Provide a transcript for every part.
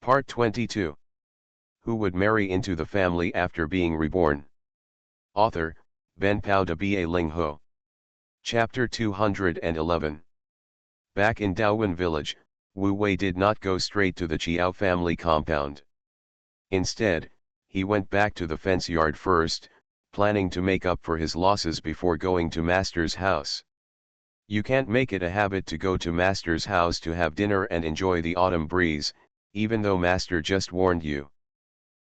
Part 22. Who would marry into the family after being reborn? Author, Ben Pao de Ba Ling Ho. Chapter 211. Back in Daowen village, Wu Wei did not go straight to the Chiao family compound. Instead, he went back to the fence yard first, planning to make up for his losses before going to Master's house. You can't make it a habit to go to Master's house to have dinner and enjoy the autumn breeze, even though Master just warned you.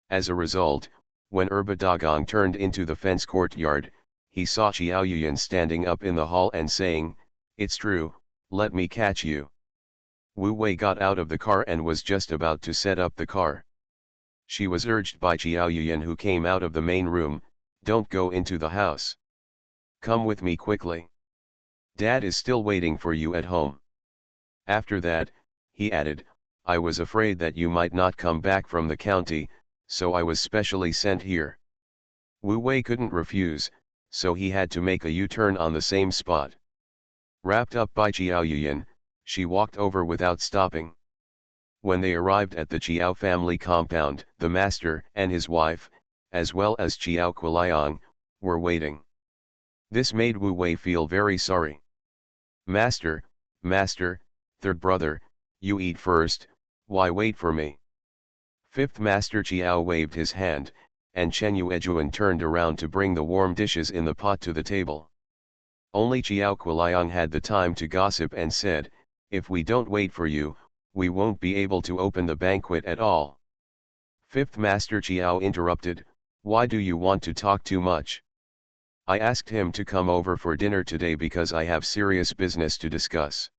As a result, when Dagong turned into the fence courtyard, he saw Xiao Yuyan standing up in the hall and saying, "It's true, let me catch you." Wu Wei got out of the car and was just about to set up the car. She was urged by Xiao Yuyan, who came out of the main room, "Don't go into the house. Come with me quickly. Dad is still waiting for you at home." After that, he added, "I was afraid that you might not come back from the county, so I was specially sent here." Wu Wei couldn't refuse, so he had to make a U-turn on the same spot. Wrapped up by Xiao Yuyan, she walked over without stopping. When they arrived at the Chiao family compound, the master and his wife, as well as Chiao Kuliang, were waiting. This made Wu Wei feel very sorry. Master, third brother, you eat first, why wait for me?" Fifth Master Chiao waved his hand, and Chen Yuejuan turned around to bring the warm dishes in the pot to the table. Only Chiao Kuliang had the time to gossip and said, "If we don't wait for you, we won't be able to open the banquet at all." Fifth Master Chiao interrupted, "Why do you want to talk too much? I asked him to come over for dinner today because I have serious business to discuss."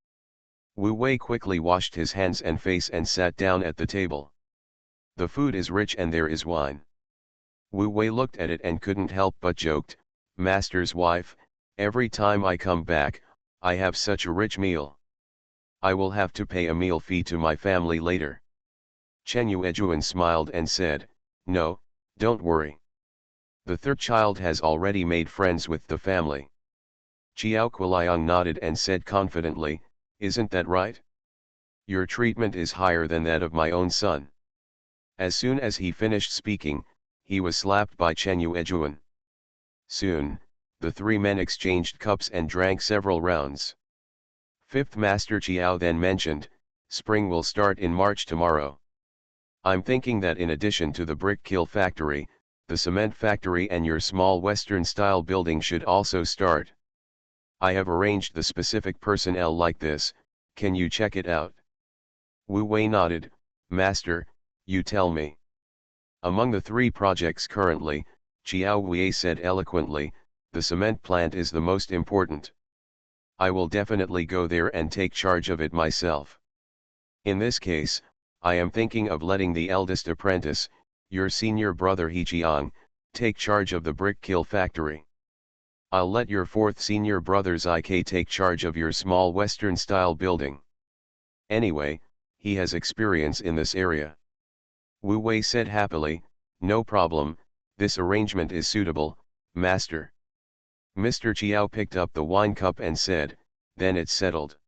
Wu Wei quickly washed his hands and face and sat down at the table. "The food is rich and there is wine." Wu Wei looked at it and couldn't help but joked, "Master's wife, every time I come back, I have such a rich meal. I will have to pay a meal fee to my family later." Chen Yuejuan smiled and said, "No, don't worry. The third child has already made friends with the family." Chiao Kuliang nodded and said confidently, "Isn't that right? Your treatment is higher than that of my own son." As soon as he finished speaking, he was slapped by Chen Yuejuan. Soon, the three men exchanged cups and drank several rounds. Fifth Master Chiao then mentioned, "Spring will start in March tomorrow. I'm thinking that in addition to the brick kiln factory, the cement factory and your small Western-style building should also start. I have arranged the specific personnel like this, can you check it out?" Wu Wei nodded, "Master, you tell me." Among the three projects currently, Chiao Wei said eloquently, "The cement plant is the most important. I will definitely go there and take charge of it myself. In this case, I am thinking of letting the eldest apprentice, your senior brother He Jiang, take charge of the brick kiln factory. I'll let your fourth senior brother Zike take charge of your small Western-style building. Anyway, he has experience in this area." Wu Wei said happily, "No problem, this arrangement is suitable, Master." Mr. Chiao picked up the wine cup and said, "Then it's settled.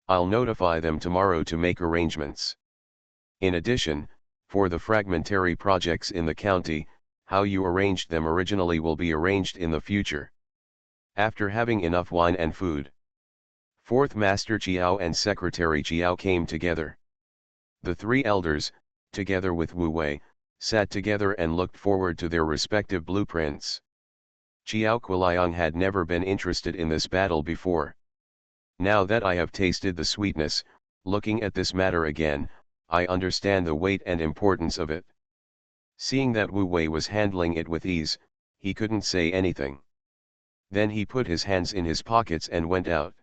I'll notify them tomorrow to make arrangements. In addition, for the fragmentary projects in the county, how you arranged them originally will be arranged in the future." After having enough wine and food, Fourth Master Chiao and Secretary Chiao came together. The three elders, together with Wu Wei, sat together and looked forward to their respective blueprints. Chiao Kuliang had never been interested in this battle before. "Now that I have tasted the sweetness, looking at this matter again, I understand the weight and importance of it." Seeing that Wu Wei was handling it with ease, he couldn't say anything. Then he put his hands in his pockets and went out.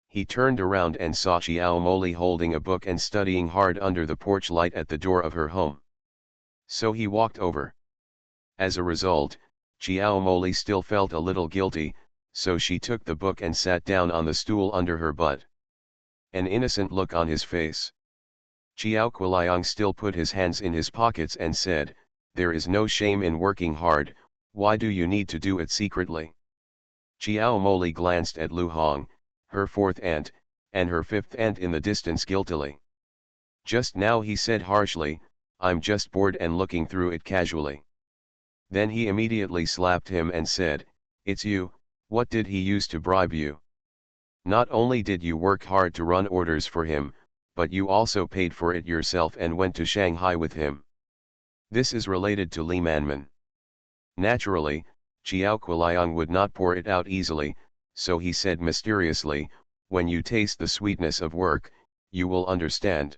He turned around and saw Xiao Moli holding a book and studying hard under the porch light at the door of her home. So he walked over. As a result, Xiao Moli still felt a little guilty, so she took the book and sat down on the stool under her butt. An innocent look on his face. Chiao Kuliang still put his hands in his pockets and said, "There is no shame in working hard, why do you need to do it secretly?" Xiao Moli glanced at Lu Hong, her fourth aunt, and her fifth aunt in the distance guiltily. Just now, he said harshly, I'm just bored and looking through it casually. Then he immediately slapped him and said, it's you, what did he use to bribe you? Not only did you work hard to run orders for him, but you also paid for it yourself and went to Shanghai with him. This is related to Li Manman. Naturally, Xiao Kuliang would not pour it out easily, so he said mysteriously, when you taste the sweetness of work, you will understand.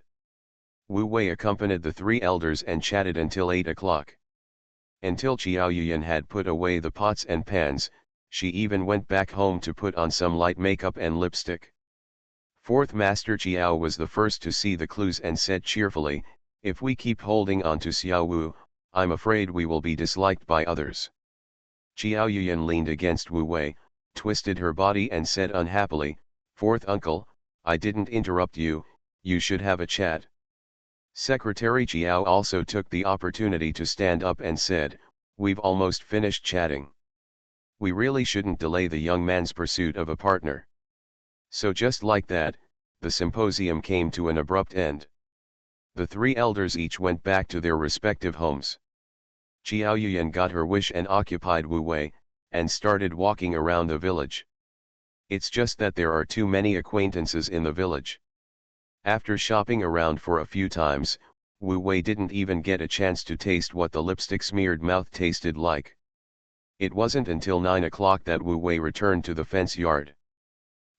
Wu Wei accompanied the three elders and chatted until 8 o'clock. Until Xiao Yuyan had put away the pots and pans, she even went back home to put on some light makeup and lipstick. Fourth Master Xiao was the first to see the clues and said cheerfully, if we keep holding on to Xiao Wu, I'm afraid we will be disliked by others. Xiao Yuyan leaned against Wu Wei, twisted her body and said unhappily, Fourth uncle, I didn't interrupt you, you should have a chat. Secretary Xiao also took the opportunity to stand up and said, we've almost finished chatting. We really shouldn't delay the young man's pursuit of a partner. So just like that, the symposium came to an abrupt end. The three elders each went back to their respective homes. Xiao Yuyan got her wish and occupied Wu Wei, and started walking around the village. It's just that there are too many acquaintances in the village. After shopping around for a few times, Wu Wei didn't even get a chance to taste what the lipstick-smeared mouth tasted like. It wasn't until 9 o'clock that Wu Wei returned to the fence yard.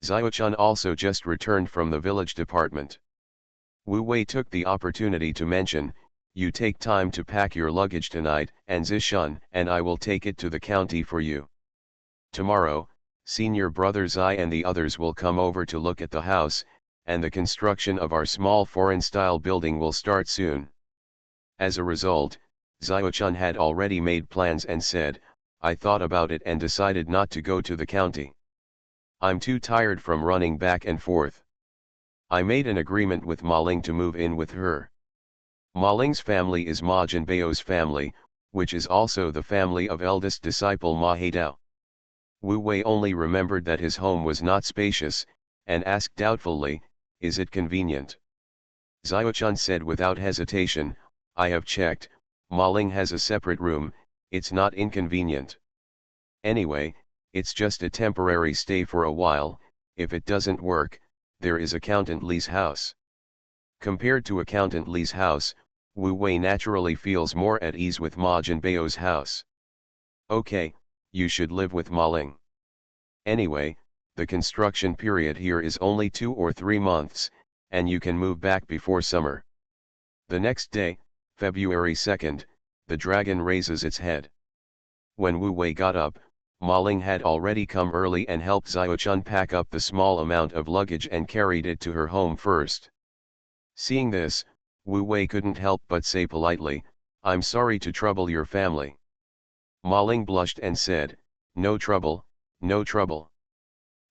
Xiaochun also just returned from the village department. Wu Wei took the opportunity to mention, you take time to pack your luggage tonight, and Zishun and I will take it to the county for you. Tomorrow, senior brother Zai and the others will come over to look at the house, and the construction of our small foreign-style building will start soon. As a result, Xiaochun had already made plans and said, I thought about it and decided not to go to the county. I'm too tired from running back and forth. I made an agreement with Ma Ling to move in with her. Ma Ling's family is Ma Jinbao's family, which is also the family of eldest disciple Ma Haidao. Wu Wei only remembered that his home was not spacious, and asked doubtfully, is it convenient? Xiaochun said without hesitation, I have checked, Ma Ling has a separate room, it's not inconvenient. Anyway, it's just a temporary stay for a while, if it doesn't work, there is Accountant Li's house. Compared to Accountant Li's house, Wu Wei naturally feels more at ease with Ma Jinbao's house. Okay, you should live with Ma Ling. Anyway, the construction period here is only 2 or 3 months, and you can move back before summer. The next day, February 2nd, the dragon raises its head. When Wu Wei got up, Ma Ling had already come early and helped Xiaochun pack up the small amount of luggage and carried it to her home first. Seeing this, Wu Wei couldn't help but say politely, I'm sorry to trouble your family. Ma Ling blushed and said, no trouble, no trouble.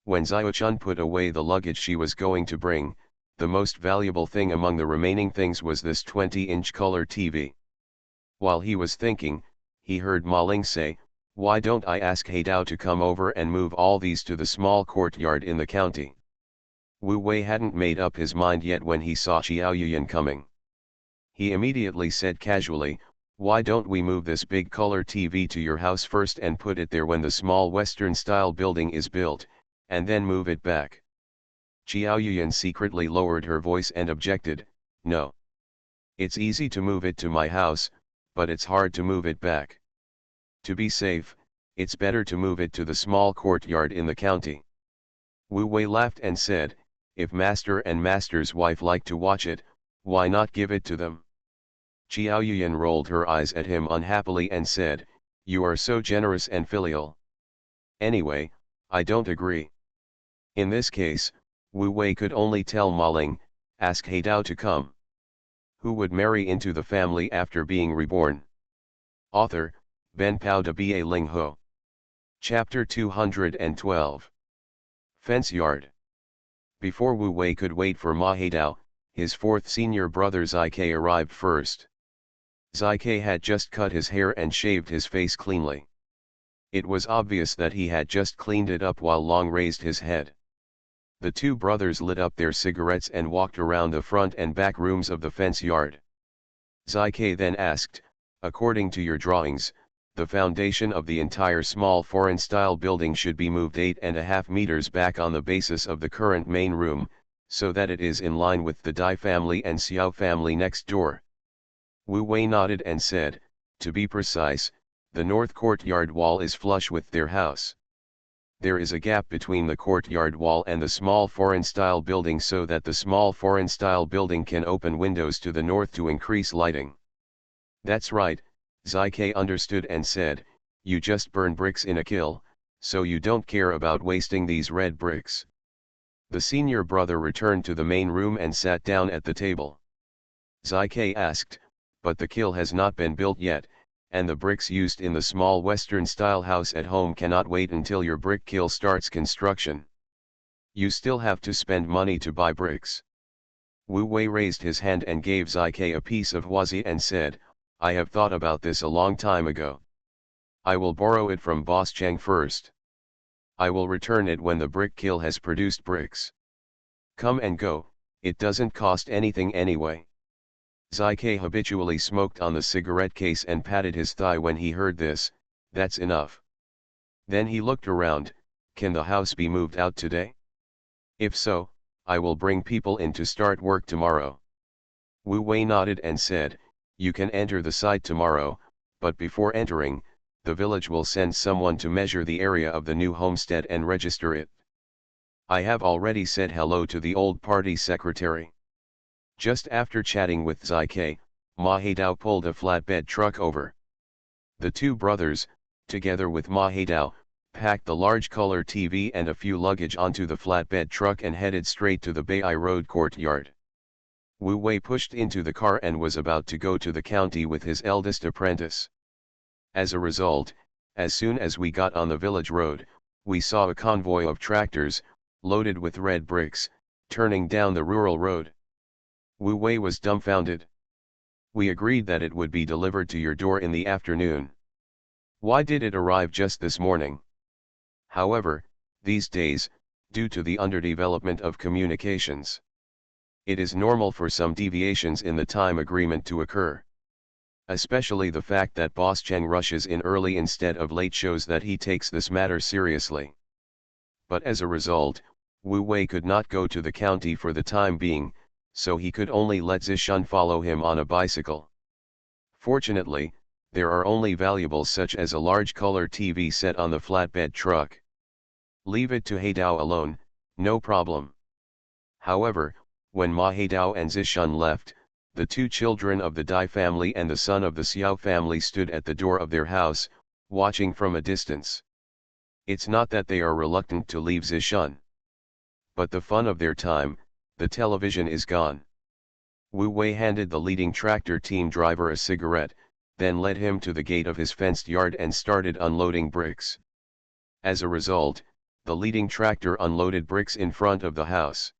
When Xiaochun put away the luggage she was going to bring, the most valuable thing among the remaining things was this 20-inch color TV. While he was thinking, he heard Ma Ling say, why don't I ask Haidao to come over and move all these to the small courtyard in the county? Wu Wei hadn't made up his mind yet when he saw Xiao Yuyan coming. He immediately said casually, why don't we move this big color TV to your house first and put it there when the small Western-style building is built, and then move it back? Xiao Yuyan secretly lowered her voice and objected, no. It's easy to move it to my house, but it's hard to move it back. To be safe, it's better to move it to the small courtyard in the county. Wu Wei laughed and said, if master and master's wife like to watch it, why not give it to them? Xiao Yuyan rolled her eyes at him unhappily and said, you are so generous and filial. Anyway, I don't agree. In this case, Wu Wei could only tell Ma Ling, ask Haidao to come. Who would marry into the family after being reborn? Author, Ben Pao de Ba Ling Ho. Chapter 212. Fence Yard. Before Wu Wei could wait for Ma Haidao, his fourth senior brother Zai Ke arrived first. Zai Ke had just cut his hair and shaved his face cleanly. It was obvious that he had just cleaned it up while Long raised his head. The two brothers lit up their cigarettes and walked around the front and back rooms of the fence yard. Zai then asked, according to your drawings, the foundation of the entire small foreign-style building should be moved 8.5 meters back on the basis of the current main room, so that it is in line with the Dai family and Xiao family next door. Wu Wei nodded and said, to be precise, the north courtyard wall is flush with their house. There is a gap between the courtyard wall and the small foreign-style building so that the small foreign-style building can open windows to the north to increase lighting. That's right, Zai understood and said, you just burn bricks in a kiln, so you don't care about wasting these red bricks. The senior brother returned to the main room and sat down at the table. Zai asked, but the kiln has not been built yet, and the bricks used in the small Western-style house at home cannot wait until your brick kiln starts construction. You still have to spend money to buy bricks. Wu Wei raised his hand and gave Zai a piece of huazi and said, I have thought about this a long time ago. I will borrow it from Boss Cheng first. I will return it when the brick kiln has produced bricks. Come and go, it doesn't cost anything anyway. Zai habitually smoked on the cigarette case and patted his thigh when he heard this. That's enough. Then he looked around, can the house be moved out today? If so, I will bring people in to start work tomorrow. Wu Wei nodded and said, you can enter the site tomorrow, but before entering, the village will send someone to measure the area of the new homestead and register it. I have already said hello to the old party secretary. Just after chatting with Zai, Ma Haidao pulled a flatbed truck over. The two brothers, together with Ma Haidao, packed the large color TV and a few luggage onto the flatbed truck and headed straight to the Bai Road courtyard. Wu Wei pushed into the car and was about to go to the county with his eldest apprentice. As a result, as soon as we got on the village road, we saw a convoy of tractors, loaded with red bricks, turning down the rural road. Wu Wei was dumbfounded. We agreed that it would be delivered to your door in the afternoon. Why did it arrive just this morning? However, these days, due to the underdevelopment of communications, it is normal for some deviations in the time agreement to occur. Especially the fact that Boss Cheng rushes in early instead of late shows that he takes this matter seriously. But as a result, Wu Wei could not go to the county for the time being, so he could only let Zishun follow him on a bicycle. Fortunately, there are only valuables such as a large color TV set on the flatbed truck. Leave it to Haidao alone, no problem. However, when Ma Haidao and Zishun left, the two children of the Dai family and the son of the Xiao family stood at the door of their house, watching from a distance. It's not that they are reluctant to leave Zishun, but the fun of their time, the television, is gone. Wu Wei handed the leading tractor team driver a cigarette, then led him to the gate of his fenced yard and started unloading bricks. As a result, the leading tractor unloaded bricks in front of the house.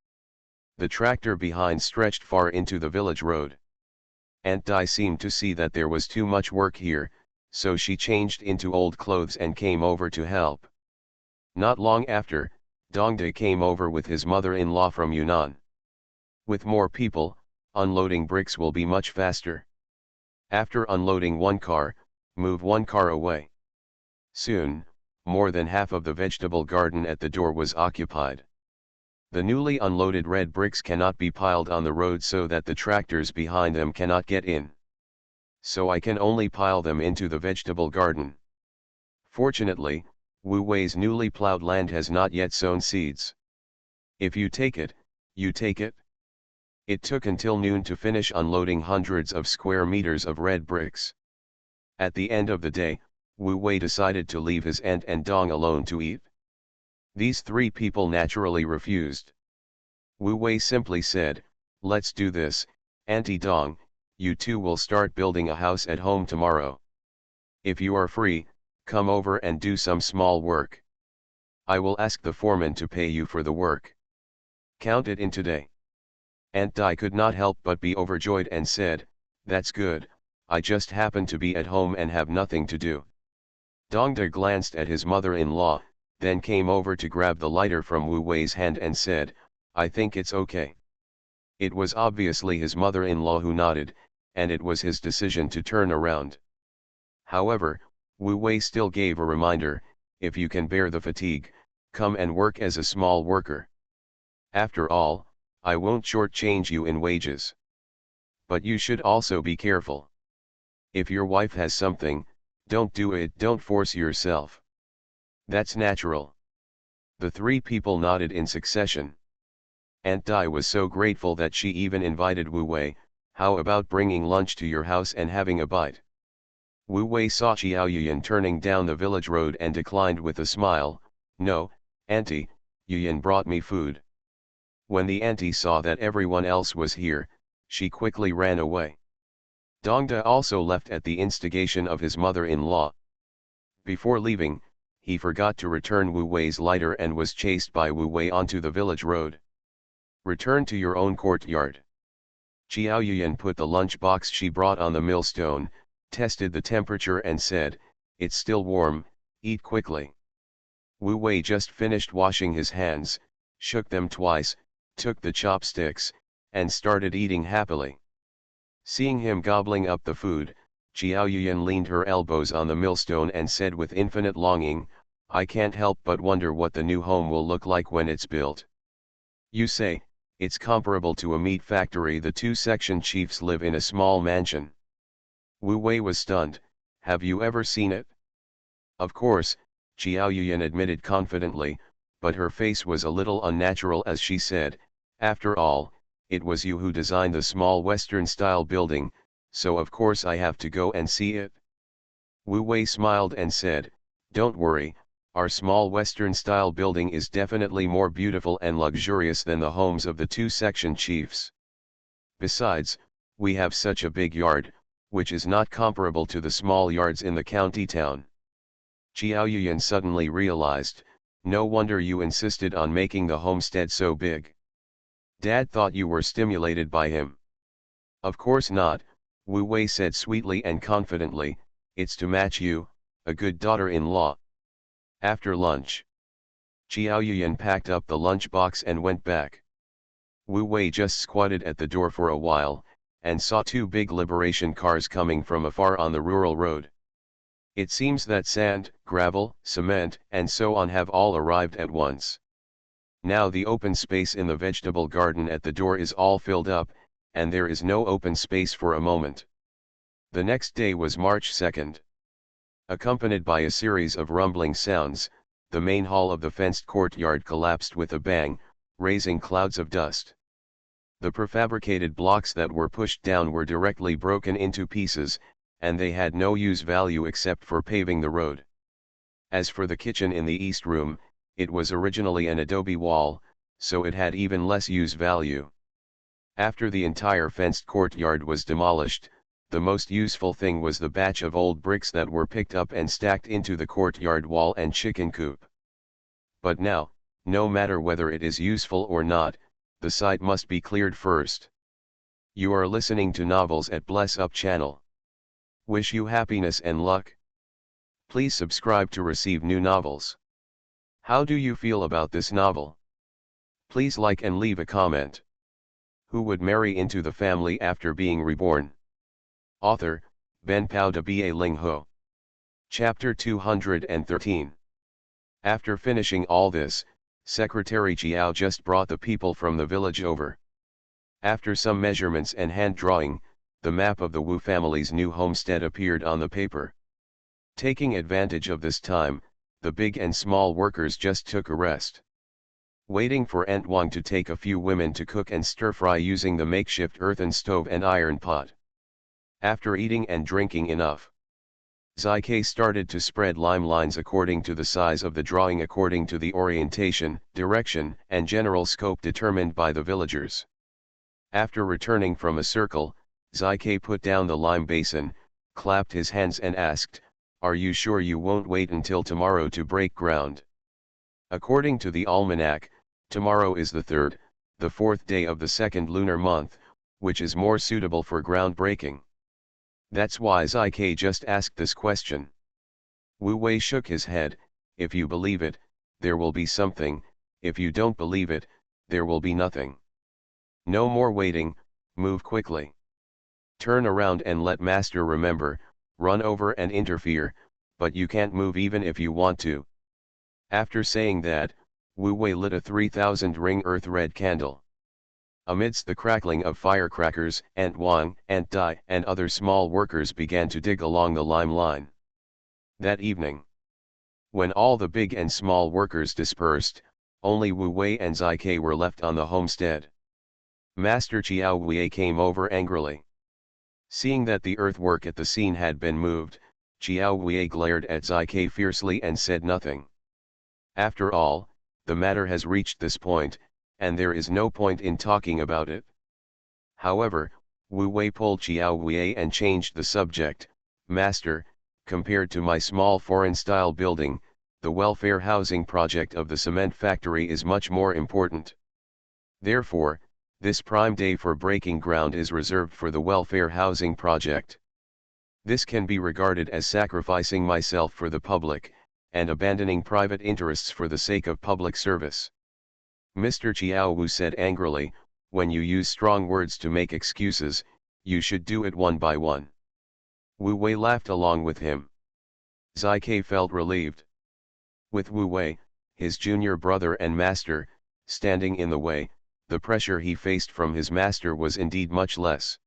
The tractor behind stretched far into the village road. Aunt Dai seemed to see that there was too much work here, so she changed into old clothes and came over to help. Not long after, Dongde came over with his mother-in-law from Yunnan. With more people, unloading bricks will be much faster. After unloading one car, move one car away. Soon, more than half of the vegetable garden at the door was occupied. The newly unloaded red bricks cannot be piled on the road so that the tractors behind them cannot get in. So I can only pile them into the vegetable garden. Fortunately, Wu Wei's newly plowed land has not yet sown seeds. If you take it, you take it. It took until noon to finish unloading hundreds of square meters of red bricks. At the end of the day, Wu Wei decided to leave his aunt and Dong alone to eat. These three people naturally refused. Wu Wei simply said, let's do this, Auntie Dong, you two will start building a house at home tomorrow. If you are free, come over and do some small work. I will ask the foreman to pay you for the work. Count it in today. Aunt Dai could not help but be overjoyed and said, that's good, I just happen to be at home and have nothing to do. Dongda glanced at his mother-in-law, then came over to grab the lighter from Wu Wei's hand and said, "I think it's okay." It was obviously his mother-in-law who nodded, and it was his decision to turn around. However, Wu Wei still gave a reminder, "If you can bear the fatigue, come and work as a small worker. After all, I won't shortchange you in wages. But you should also be careful. If your wife has something, don't do it, don't force yourself. That's natural." The three people nodded in succession. Aunt Dai was so grateful that she even invited Wu Wei, "How about bringing lunch to your house and having a bite?" Wu Wei saw Xiao Yuyan turning down the village road and declined with a smile, "No, Auntie, Yuyan brought me food." When the auntie saw that everyone else was here, she quickly ran away. Dongda also left at the instigation of his mother-in-law. Before leaving, he forgot to return Wu Wei's lighter and was chased by Wu Wei onto the village road. "Return to your own courtyard." Xiao Yuyan put the lunch box she brought on the millstone, tested the temperature and said, "It's still warm, eat quickly." Wu Wei just finished washing his hands, shook them twice, took the chopsticks, and started eating happily. Seeing him gobbling up the food, Xiao Yuyan leaned her elbows on the millstone and said with infinite longing, "I can't help but wonder what the new home will look like when it's built." "You say, it's comparable to a meat factory. The two section chiefs live in a small mansion." Wu Wei was stunned. "Have you ever seen it?" "Of course," Xiao Yuyan admitted confidently, but her face was a little unnatural as she said, "After all, it was you who designed the small Western-style building, so of course I have to go and see it." Wu Wei smiled and said, "Don't worry, our small Western-style building is definitely more beautiful and luxurious than the homes of the two section chiefs. Besides, we have such a big yard, which is not comparable to the small yards in the county town." Xiao Yuyan suddenly realized, "No wonder you insisted on making the homestead so big. Dad thought you were stimulated by him." "Of course not," Wu Wei said sweetly and confidently, "it's to match you, a good daughter-in-law." After lunch, Xiao Yuyan packed up the lunch box and went back. Wu Wei just squatted at the door for a while, and saw two big liberation cars coming from afar on the rural road. It seems that sand, gravel, cement, and so on have all arrived at once. Now the open space in the vegetable garden at the door is all filled up, and there is no open space for a moment. The next day was March 2nd. Accompanied by a series of rumbling sounds, the main hall of the fenced courtyard collapsed with a bang, raising clouds of dust. The prefabricated blocks that were pushed down were directly broken into pieces, and they had no use value except for paving the road. As for the kitchen in the east room, it was originally an adobe wall, so it had even less use value. After the entire fenced courtyard was demolished, the most useful thing was the batch of old bricks that were picked up and stacked into the courtyard wall and chicken coop. But now, no matter whether it is useful or not, the site must be cleared first. You are listening to Novels at Bless Up channel. Wish you happiness and luck. Please subscribe to receive new novels. How do you feel about this novel? Please like and leave a comment. Who would marry into the family after being reborn? Author, Ben Pao de Ba Ling Ho. Chapter 213. After finishing all this, Secretary Jiao just brought the people from the village over. After some measurements and hand drawing, the map of the Wu family's new homestead appeared on the paper. Taking advantage of this time, the big and small workers just took a rest. Waiting for Aunt Wang to take a few women to cook and stir-fry using the makeshift earthen stove and iron pot. After eating and drinking enough, Zai started to spread lime lines according to the size of the drawing according to the orientation, direction, and general scope determined by the villagers. After returning from a circle, Zai put down the lime basin, clapped his hands and asked, "Are you sure you won't wait until tomorrow to break ground?" According to the almanac, tomorrow is the fourth day of the second lunar month, which is more suitable for groundbreaking. That's why Zai just asked this question. Wu Wei shook his head. "If you believe it, there will be something. If you don't believe it, there will be nothing. No more waiting, move quickly. Turn around and let master remember, run over and interfere, but you can't move even if you want to. After saying that, Wu Wei lit a 3,000 ring earth red candle. Amidst the crackling of firecrackers, Ant Wang, Ant Dai and other small workers began to dig along the lime line. That evening, when all the big and small workers dispersed, only Wu Wei and Zai Ke were left on the homestead. Master Chiao Wei came over angrily. Seeing that the earthwork at the scene had been moved, Chiao Wei glared at Zai Ke fiercely and said nothing. After all, the matter has reached this point, and there is no point in talking about it. However, Wu Wei pulled Chiao Wei and changed the subject. Master, compared to my small foreign-style building, the welfare housing project of the cement factory is much more important. Therefore, this prime day for breaking ground is reserved for the welfare housing project. This can be regarded as sacrificing myself for the public, and abandoning private interests for the sake of public service. Mr. Chiao Wu said angrily, when you use strong words to make excuses, you should do it one by one. Wu Wei laughed along with him. Zai Ke felt relieved. With Wu Wei, his junior brother and master, standing in the way, the pressure he faced from his master was indeed much less.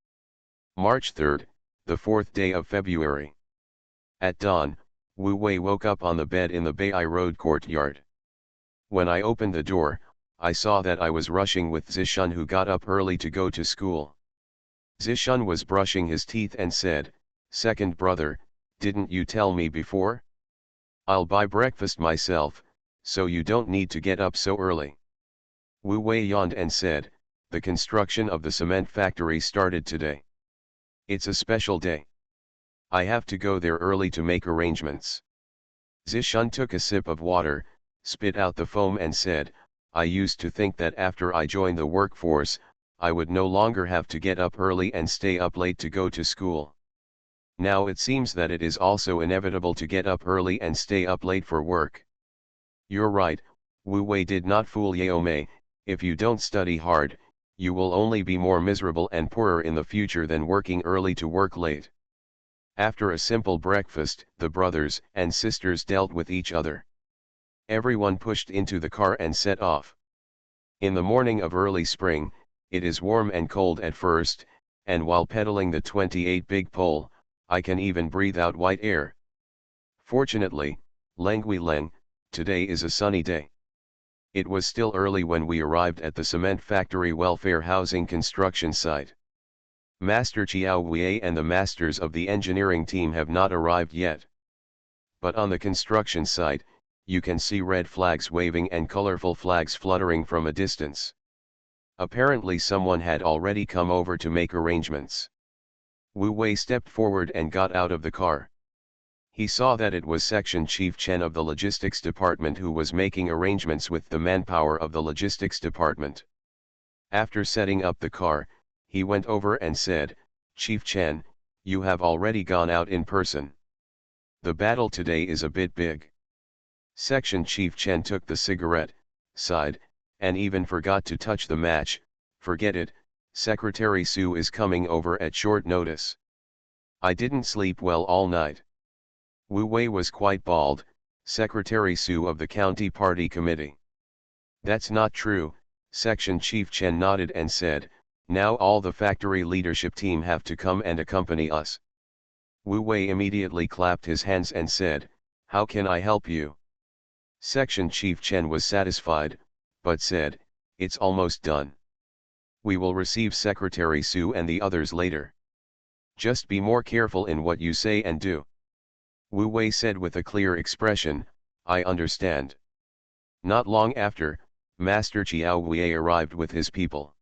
March 3, the fourth day of February. At dawn, Wu Wei woke up on the bed in the Bai Road courtyard. When I opened the door, I saw that I was rushing with Zishun, who got up early to go to school. Zishun was brushing his teeth and said, "Second brother, didn't you tell me before? I'll buy breakfast myself, so you don't need to get up so early." Wu Wei yawned and said, "The construction of the cement factory started today. It's a special day. I have to go there early to make arrangements." Zishun took a sip of water, spit out the foam and said, "I used to think that after I joined the workforce, I would no longer have to get up early and stay up late to go to school. Now it seems that it is also inevitable to get up early and stay up late for work." "You're right," Wu Wei did not fool Yao Mei. "If you don't study hard, you will only be more miserable and poorer in the future than working early to work late." After a simple breakfast, the brothers and sisters dealt with each other. Everyone pushed into the car and set off. In the morning of early spring, it is warm and cold at first, and while pedaling the 28 big pole, I can even breathe out white air. Fortunately, Lengui Leng, today is a sunny day. It was still early when we arrived at the cement factory welfare housing construction site. Master Chiao Wei and the masters of the engineering team have not arrived yet. But on the construction site, you can see red flags waving and colorful flags fluttering from a distance. Apparently someone had already come over to make arrangements. Wu Wei stepped forward and got out of the car. He saw that it was Section Chief Chen of the Logistics Department who was making arrangements with the manpower of the Logistics Department. After setting up the car, he went over and said, "Chief Chen, you have already gone out in person. The battle today is a bit big." Section Chief Chen took the cigarette, sighed, and even forgot to touch the match. "Forget it, Secretary Su is coming over at short notice. I didn't sleep well all night." Wu Wei was quite bald, Secretary Su of the County Party Committee. "That's not true," Section Chief Chen nodded and said, "Now all the factory leadership team have to come and accompany us." Wu Wei immediately clapped his hands and said, "How can I help you?" Section Chief Chen was satisfied, but said, "It's almost done. We will receive Secretary Su and the others later. Just be more careful in what you say and do." Wu Wei said with a clear expression, "I understand." Not long after, Master Chiao Wei arrived with his people.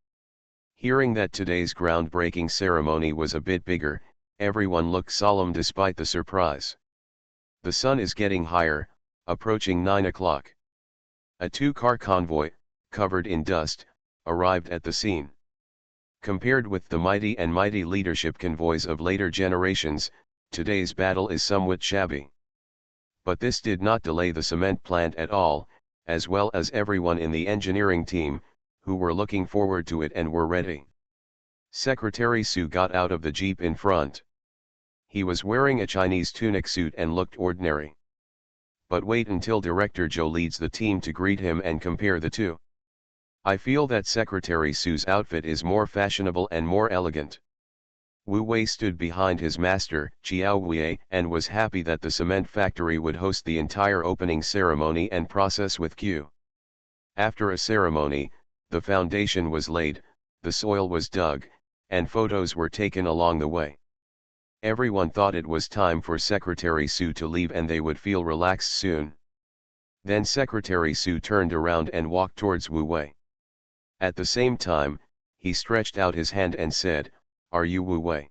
Hearing that today's groundbreaking ceremony was a bit bigger, everyone looked solemn despite the surprise. The sun is getting higher, approaching 9 o'clock. A two-car convoy, covered in dust, arrived at the scene. Compared with the mighty leadership convoys of later generations, today's battle is somewhat shabby. But this did not delay the cement plant at all, as well as everyone in the engineering team, who were looking forward to it and were ready. Secretary Su got out of the jeep in front. He was wearing a Chinese tunic suit and looked ordinary. But wait until Director Joe leads the team to greet him and compare the two. I feel that Secretary Su's outfit is more fashionable and more elegant. Wu Wei stood behind his master, Chiao Wei, and was happy that the cement factory would host the entire opening ceremony and process with Q. After a ceremony, the foundation was laid, the soil was dug, and photos were taken along the way. Everyone thought it was time for Secretary Su to leave and they would feel relaxed soon. Then Secretary Su turned around and walked towards Wu Wei. At the same time, he stretched out his hand and said, "Are you Wu Wei?"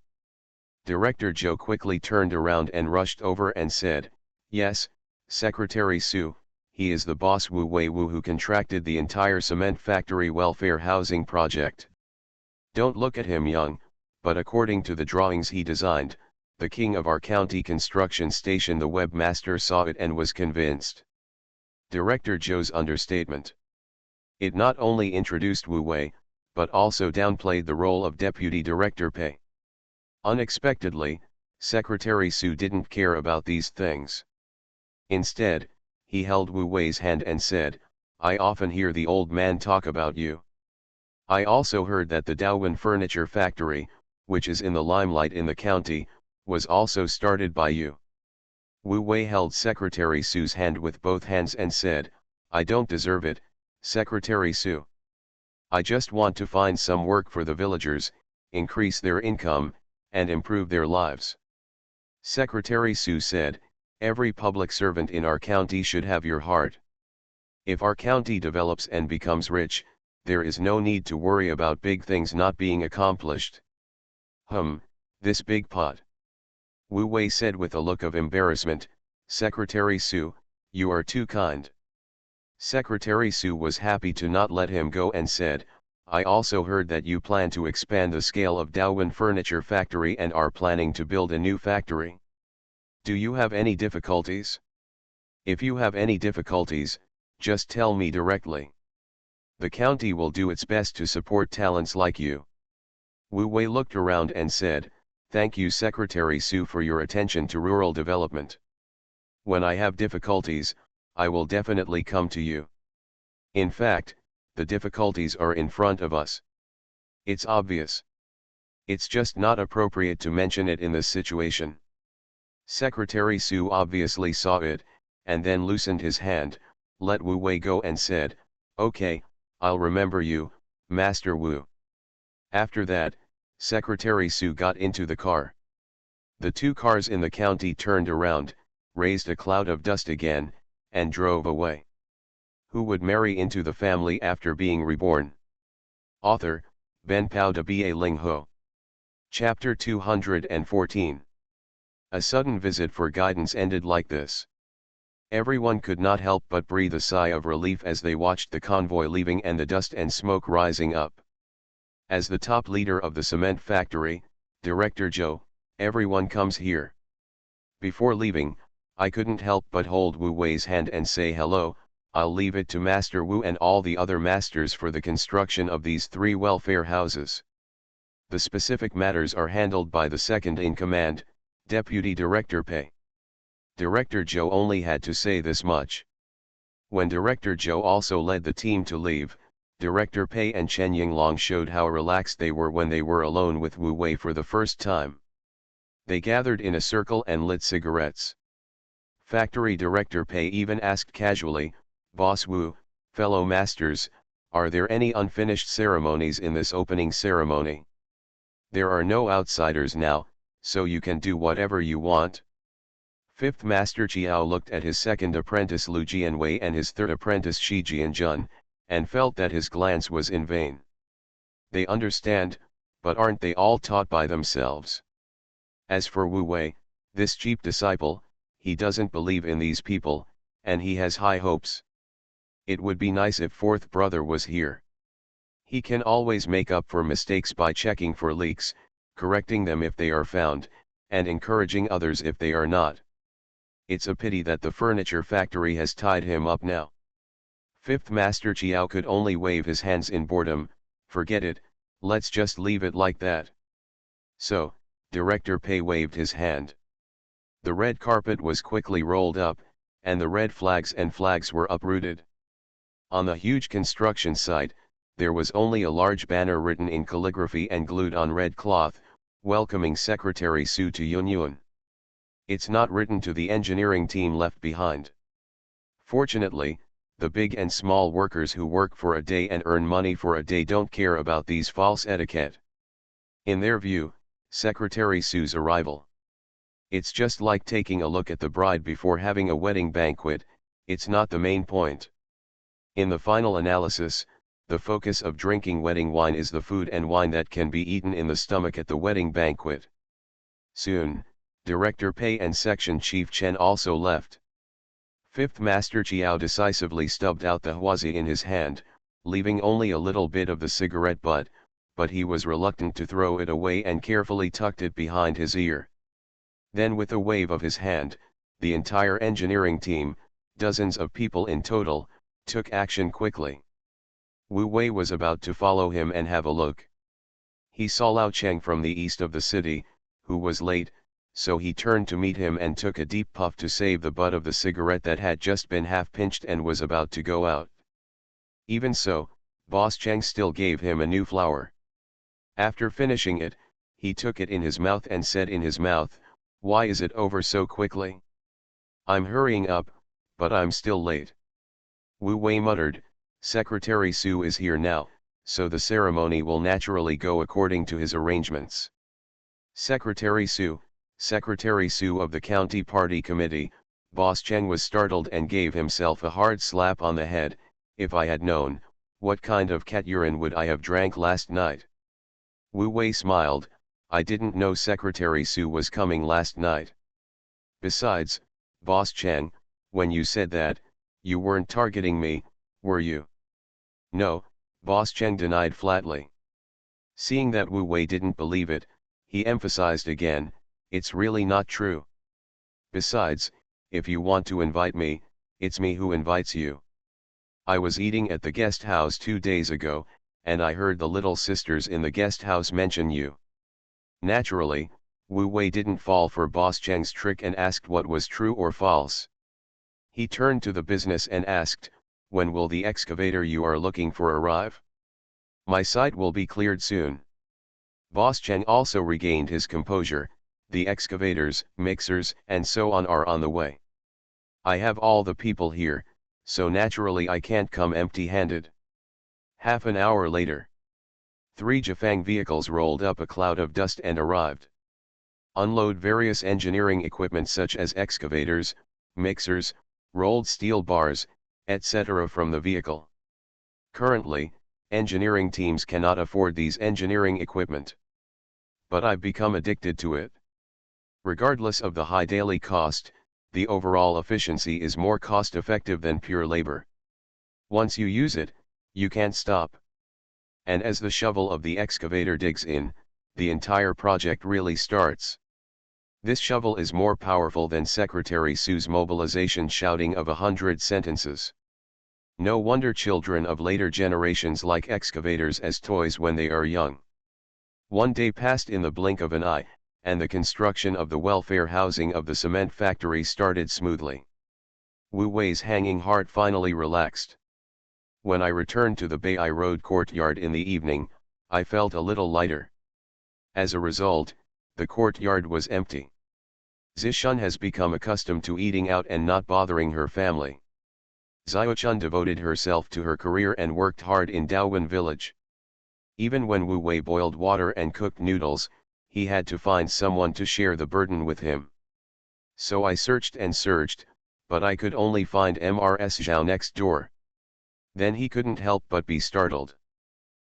Director Joe quickly turned around and rushed over and said, "Yes, Secretary Su, he is the boss Wu Wei Wu who contracted the entire cement factory welfare housing project. Don't look at him young, but according to the drawings he designed, the king of our county construction station." The webmaster saw it and was convinced. Director Joe's understatement. It not only introduced Wu Wei, but also downplayed the role of Deputy Director Pei. Unexpectedly, Secretary Su didn't care about these things. Instead, he held Wu Wei's hand and said, "I often hear the old man talk about you. I also heard that the Daowin furniture factory, which is in the limelight in the county, was also started by you." Wu Wei held Secretary Su's hand with both hands and said, "I don't deserve it, Secretary Su. I just want to find some work for the villagers, increase their income, and improve their lives." Secretary Su said, "Every public servant in our county should have your heart. If our county develops and becomes rich, there is no need to worry about big things not being accomplished." This big pot. Wu Wei said with a look of embarrassment, "Secretary Su, you are too kind." Secretary Su was happy to not let him go and said, "I also heard that you plan to expand the scale of Daowin Furniture Factory and are planning to build a new factory. Do you have any difficulties? If you have any difficulties, just tell me directly. The county will do its best to support talents like you." Wu Wei looked around and said, "Thank you Secretary Su for your attention to rural development. When I have difficulties, I will definitely come to you. In fact, the difficulties are in front of us. It's obvious. It's just not appropriate to mention it in this situation." Secretary Su obviously saw it, and then loosened his hand, let Wu Wei go and said, "Okay, I'll remember you, Master Wu." After that, Secretary Su got into the car. The two cars in the county turned around, raised a cloud of dust again, and drove away. Who would marry into the family after being reborn? Author, Ben Pao de Ba Ling Ho. Chapter 214. A sudden visit for guidance ended like this. Everyone could not help but breathe a sigh of relief as they watched the convoy leaving and the dust and smoke rising up. As the top leader of the cement factory, Director Joe, everyone comes here. Before leaving, I couldn't help but hold Wu Wei's hand and say hello. I'll leave it to Master Wu and all the other masters for the construction of these 3 welfare houses. The specific matters are handled by the second in command, Deputy Director Pei. Director Joe only had to say this much. When Director Joe also led the team to leave, Director Pei and Chen Yinglong showed how relaxed they were when they were alone with Wu Wei for the first time. They gathered in a circle and lit cigarettes. Factory Director Pei even asked casually, "Boss Wu, fellow masters, are there any unfinished ceremonies in this opening ceremony? There are no outsiders now, so you can do whatever you want." Fifth Master Chiao looked at his second apprentice Lu Jianwei and his third apprentice Shi Jianjun, and felt that his glance was in vain. They understand, but aren't they all taught by themselves? As for Wu Wei, this cheap disciple, he doesn't believe in these people, and he has high hopes. It would be nice if fourth brother was here. He can always make up for mistakes by checking for leaks, correcting them if they are found, and encouraging others if they are not. It's a pity that the furniture factory has tied him up now. Fifth Master Chiao could only wave his hands in boredom. Forget it, let's just leave it like that. So, Director Pei waved his hand. The red carpet was quickly rolled up, and the red flags were uprooted. On the huge construction site, there was only a large banner written in calligraphy and glued on red cloth, welcoming Secretary Su to Yunyun. It's not written to the engineering team left behind. Fortunately, the big and small workers who work for a day and earn money for a day don't care about these false etiquette. In their view, Secretary Su's arrival. It's just like taking a look at the bride before having a wedding banquet, it's not the main point. In the final analysis, the focus of drinking wedding wine is the food and wine that can be eaten in the stomach at the wedding banquet. Soon, Director Pei and Section Chief Chen also left. Fifth Master Chiao decisively stubbed out the huazi in his hand, leaving only a little bit of the cigarette butt, but he was reluctant to throw it away and carefully tucked it behind his ear. Then with a wave of his hand, the entire engineering team, dozens of people in total, took action quickly. Wu Wei was about to follow him and have a look. He saw Lao Cheng from the east of the city, who was late, so he turned to meet him and took a deep puff to save the butt of the cigarette that had just been half pinched and was about to go out. Even so, Boss Cheng still gave him a new flower. After finishing it, he took it in his mouth and said in his mouth, "Why is it over so quickly? I'm hurrying up, but I'm still late." Wu Wei muttered, "Secretary Su is here now, so the ceremony will naturally go according to his arrangements." Secretary Su of the County Party Committee, Boss Cheng was startled and gave himself a hard slap on the head. "If I had known, what kind of cat urine would I have drank last night?" Wu Wei smiled, "I didn't know Secretary Su was coming last night. Besides, Boss Cheng, when you said that, you weren't targeting me, were you?" "No," Boss Cheng denied flatly. Seeing that Wu Wei didn't believe it, he emphasized again, "It's really not true. Besides, if you want to invite me, it's me who invites you. I was eating at the guest house 2 days ago, and I heard the little sisters in the guest house mention you." Naturally, Wu Wei didn't fall for Boss Cheng's trick and asked what was true or false. He turned to the business and asked, "When will the excavator you are looking for arrive? My site will be cleared soon." Boss Cheng also regained his composure, "The excavators, mixers, and so on are on the way. I have all the people here, so naturally I can't come empty-handed." Half an hour later, 3 Jifang vehicles rolled up a cloud of dust and arrived. Unload various engineering equipment such as excavators, mixers, rolled steel bars, etc. from the vehicle. Currently, engineering teams cannot afford these engineering equipment. But I've become addicted to it. Regardless of the high daily cost, the overall efficiency is more cost-effective than pure labor. Once you use it, you can't stop. And as the shovel of the excavator digs in, the entire project really starts. This shovel is more powerful than Secretary Su's mobilization shouting of 100 sentences. No wonder children of later generations like excavators as toys when they are young. One day passed in the blink of an eye, and the construction of the welfare housing of the cement factory started smoothly. Wu Wei's hanging heart finally relaxed. When I returned to the Beihai Road courtyard in the evening, I felt a little lighter. As a result, the courtyard was empty. Zishun has become accustomed to eating out and not bothering her family. Xiaochun devoted herself to her career and worked hard in Daowen village. Even when Wu Wei boiled water and cooked noodles, he had to find someone to share the burden with him. So I searched and searched, but I could only find Mrs. Zhao next door. Then he couldn't help but be startled.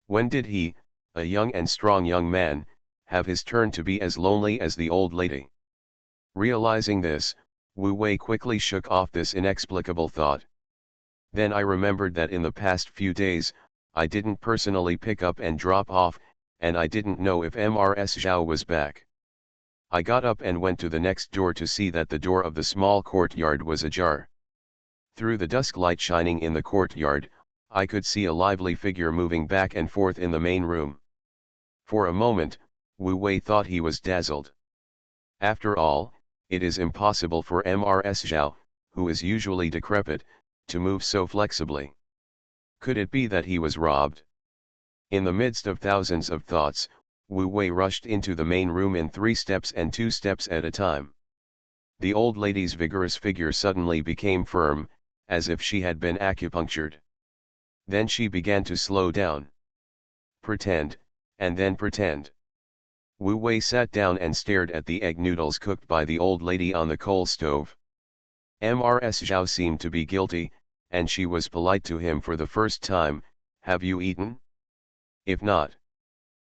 When did he, a young and strong young man, have his turn to be as lonely as the old lady? Realizing this, Wu Wei quickly shook off this inexplicable thought. Then I remembered that in the past few days, I didn't personally pick up and drop off, and I didn't know if Mrs. Zhao was back. I got up and went to the next door to see that the door of the small courtyard was ajar. Through the dusk light shining in the courtyard, I could see a lively figure moving back and forth in the main room. For a moment, Wu Wei thought he was dazzled. After all, it is impossible for Mrs. Zhao, who is usually decrepit, to move so flexibly. Could it be that he was robbed? In the midst of thousands of thoughts, Wu Wei rushed into the main room in 3 steps and 2 steps at a time. The old lady's vigorous figure suddenly became firm, as if she had been acupunctured. Then she began to slow down. Pretend, and then pretend. Wu Wei sat down and stared at the egg noodles cooked by the old lady on the coal stove. Mrs. Zhao seemed to be guilty, and she was polite to him for the first time. Have you eaten? If not.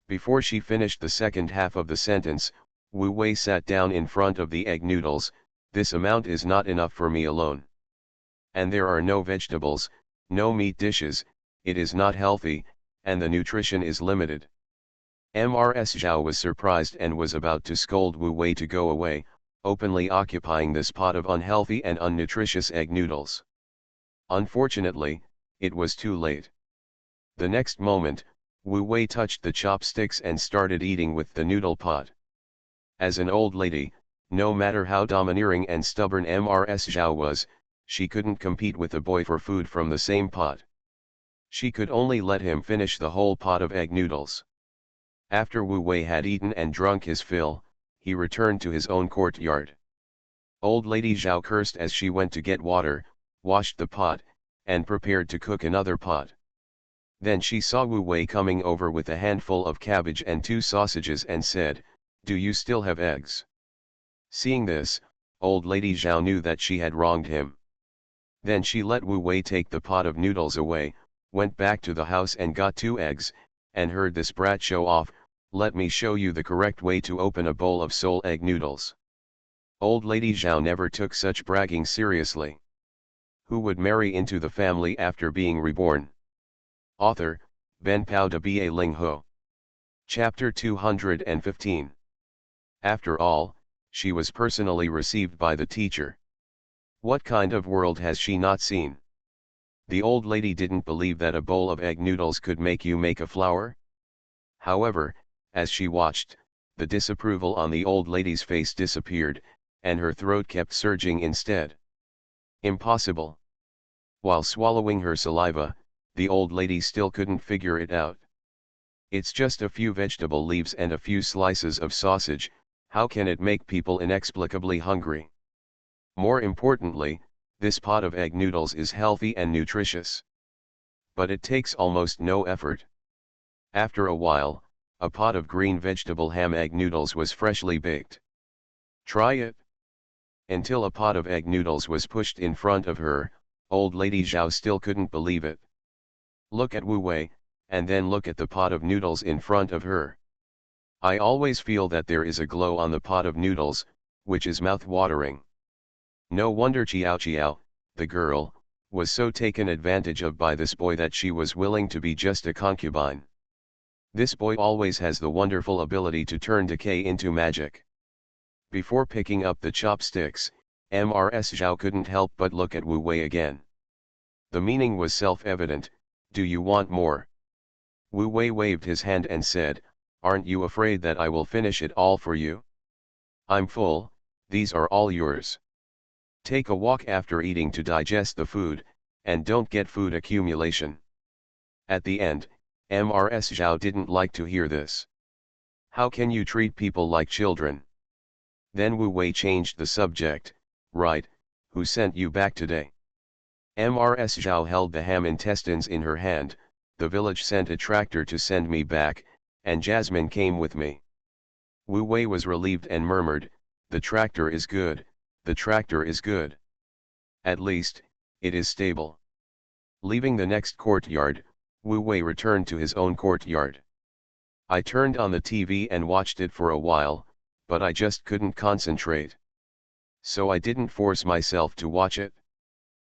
Before she finished the second half of the sentence, Wu Wei sat down in front of the egg noodles. This amount is not enough for me alone. And there are no vegetables, no meat dishes, it is not healthy, and the nutrition is limited. Mrs. Zhao was surprised and was about to scold Wu Wei to go away, openly occupying this pot of unhealthy and unnutritious egg noodles. Unfortunately, it was too late. The next moment, Wu Wei touched the chopsticks and started eating with the noodle pot. As an old lady, no matter how domineering and stubborn Mrs. Zhao was, she couldn't compete with a boy for food from the same pot. She could only let him finish the whole pot of egg noodles. After Wu Wei had eaten and drunk his fill, he returned to his own courtyard. Old Lady Zhao cursed as she went to get water, washed the pot, and prepared to cook another pot. Then she saw Wu Wei coming over with a handful of cabbage and 2 sausages and said, "Do you still have eggs?" Seeing this, old Lady Zhao knew that she had wronged him. Then she let Wu Wei take the pot of noodles away, went back to the house and got 2 eggs, and heard this brat show off, "Let me show you the correct way to open a bowl of sole egg noodles." Old Lady Zhao never took such bragging seriously. Who would marry into the family after being reborn? Author, Ben Pao de Ba Ling Ho. Chapter 215. After all, she was personally received by the teacher. What kind of world has she not seen? The old lady didn't believe that a bowl of egg noodles could make you make a flower. However, as she watched, the disapproval on the old lady's face disappeared, and her throat kept surging instead. Impossible. While swallowing her saliva, the old lady still couldn't figure it out. It's just a few vegetable leaves and a few slices of sausage, how can it make people inexplicably hungry? More importantly, this pot of egg noodles is healthy and nutritious. But it takes almost no effort. After a while, a pot of green vegetable ham egg noodles was freshly baked. Try it. Until a pot of egg noodles was pushed in front of her, old Lady Zhao still couldn't believe it. Look at Wu Wei, and then look at the pot of noodles in front of her. I always feel that there is a glow on the pot of noodles, which is mouth-watering. No wonder Chiao, the girl, was so taken advantage of by this boy that she was willing to be just a concubine. This boy always has the wonderful ability to turn decay into magic. Before picking up the chopsticks, Mrs. Zhao couldn't help but look at Wu Wei again. The meaning was self-evident. Do you want more? Wu Wei waved his hand and said, "Aren't you afraid that I will finish it all for you? I'm full, these are all yours. Take a walk after eating to digest the food, and don't get food accumulation." At the end, Mrs. Zhao didn't like to hear this. How can you treat people like children? Then Wu Wei changed the subject. Right, who sent you back today? Mrs. Zhao held the ham intestines in her hand. The village sent a tractor to send me back, and Jasmine came with me. Wu Wei was relieved and murmured, "The tractor is good, the tractor is good. At least, it is stable." Leaving the next courtyard, Wu Wei returned to his own courtyard. I turned on the TV and watched it for a while, but I just couldn't concentrate. So I didn't force myself to watch it.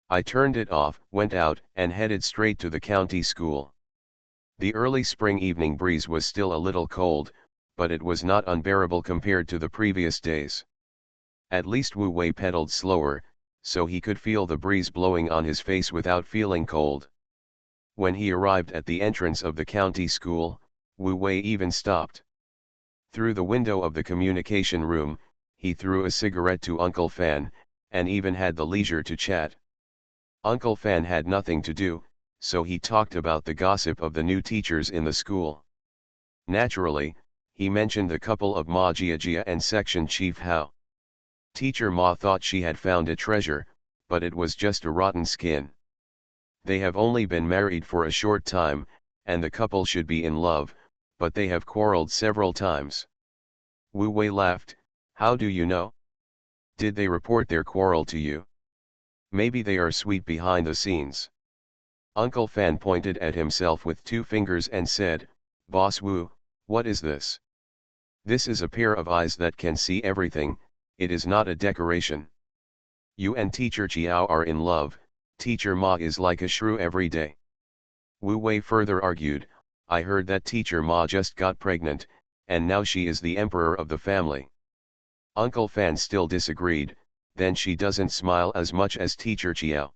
I turned it off, went out, and headed straight to the county school. The early spring evening breeze was still a little cold, but it was not unbearable compared to the previous days. At least Wu Wei pedaled slower, so he could feel the breeze blowing on his face without feeling cold. When he arrived at the entrance of the county school, Wu Wei even stopped. Through the window of the communication room, he threw a cigarette to Uncle Fan, and even had the leisure to chat. Uncle Fan had nothing to do, so he talked about the gossip of the new teachers in the school. Naturally, he mentioned the couple of Ma Jiajia and Section Chief Hao. Teacher Ma thought she had found a treasure, but it was just a rotten skin. They have only been married for a short time, and the couple should be in love, but they have quarreled several times. Wu Wei laughed. How do you know? Did they report their quarrel to you? Maybe they are sweet behind the scenes. Uncle Fan pointed at himself with 2 fingers and said, Boss Wu, what is this? This is a pair of eyes that can see everything, it is not a decoration. You and Teacher Chiao are in love, Teacher Ma is like a shrew every day. Wu Wei further argued, I heard that Teacher Ma just got pregnant, and now she is the emperor of the family. Uncle Fan still disagreed, then she doesn't smile as much as Teacher Chiao.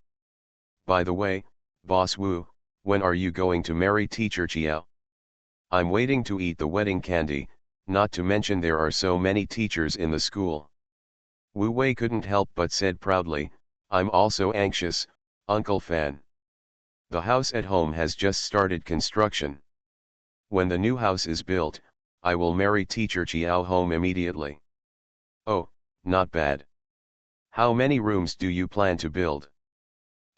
By the way, Boss Wu, when are you going to marry Teacher Chiao? I'm waiting to eat the wedding candy, not to mention there are so many teachers in the school. Wu Wei couldn't help but said proudly, I'm also anxious, Uncle Fan. The house at home has just started construction. When the new house is built, I will marry Teacher Chiao home immediately. Oh, not bad. How many rooms do you plan to build?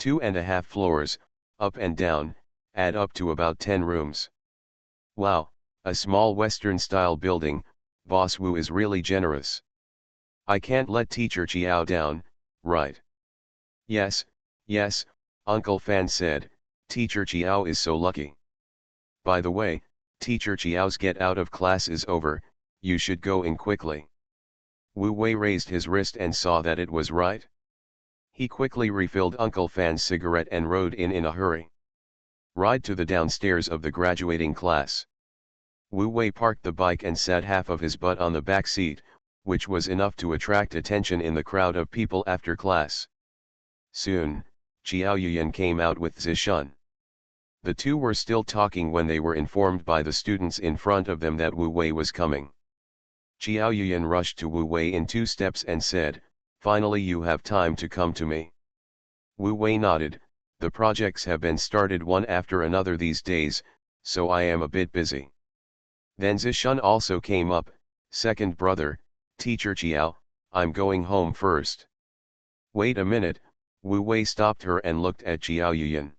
2.5 floors, up and down, add up to about 10 rooms. Wow, a small Western-style building, Boss Wu is really generous. I can't let Teacher Chiao down, right? Yes, yes, Uncle Fan said, Teacher Chiao is so lucky. By the way, Teacher Chiao's get out of class is over, you should go in quickly. Wu Wei raised his wrist and saw that it was right. He quickly refilled Uncle Fan's cigarette and rode in a hurry. Ride to the downstairs of the graduating class. Wu Wei parked the bike and sat half of his butt on the back seat, which was enough to attract attention in the crowd of people after class. Soon, Chiao Yuyan came out with Zishun. The two were still talking when they were informed by the students in front of them that Wu Wei was coming. Chiao Yuyan rushed to Wu Wei in 2 steps and said, Finally you have time to come to me. Wu Wei nodded, the projects have been started one after another these days, so I am a bit busy. Then Zishun also came up, second brother, Teacher Chiao, I'm going home first. Wait a minute, Wu Wei stopped her and looked at Chiao Yuyan.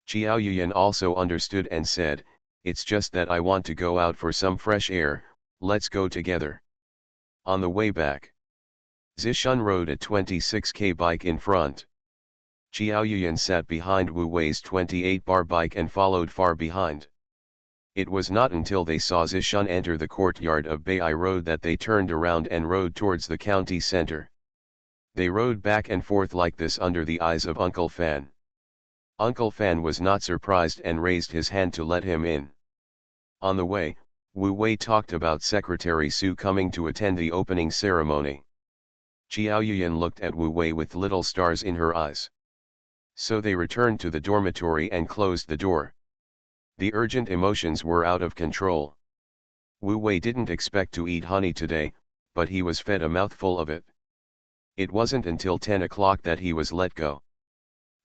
Chiao Yuyan also understood and said, it's just that I want to go out for some fresh air, let's go together. On the way back, Zishun rode a 26K bike in front. Chiao Yuyan sat behind Wu Wei's 28-bar bike and followed far behind. It was not until they saw Zishun enter the courtyard of Bai Road that they turned around and rode towards the county center. They rode back and forth like this under the eyes of Uncle Fan. Uncle Fan was not surprised and raised his hand to let him in. On the way, Wu Wei talked about Secretary Su coming to attend the opening ceremony. Chiao Yuyan looked at Wu Wei with little stars in her eyes. So they returned to the dormitory and closed the door. The urgent emotions were out of control. Wu Wei didn't expect to eat honey today, but he was fed a mouthful of it. It wasn't until 10 o'clock that he was let go.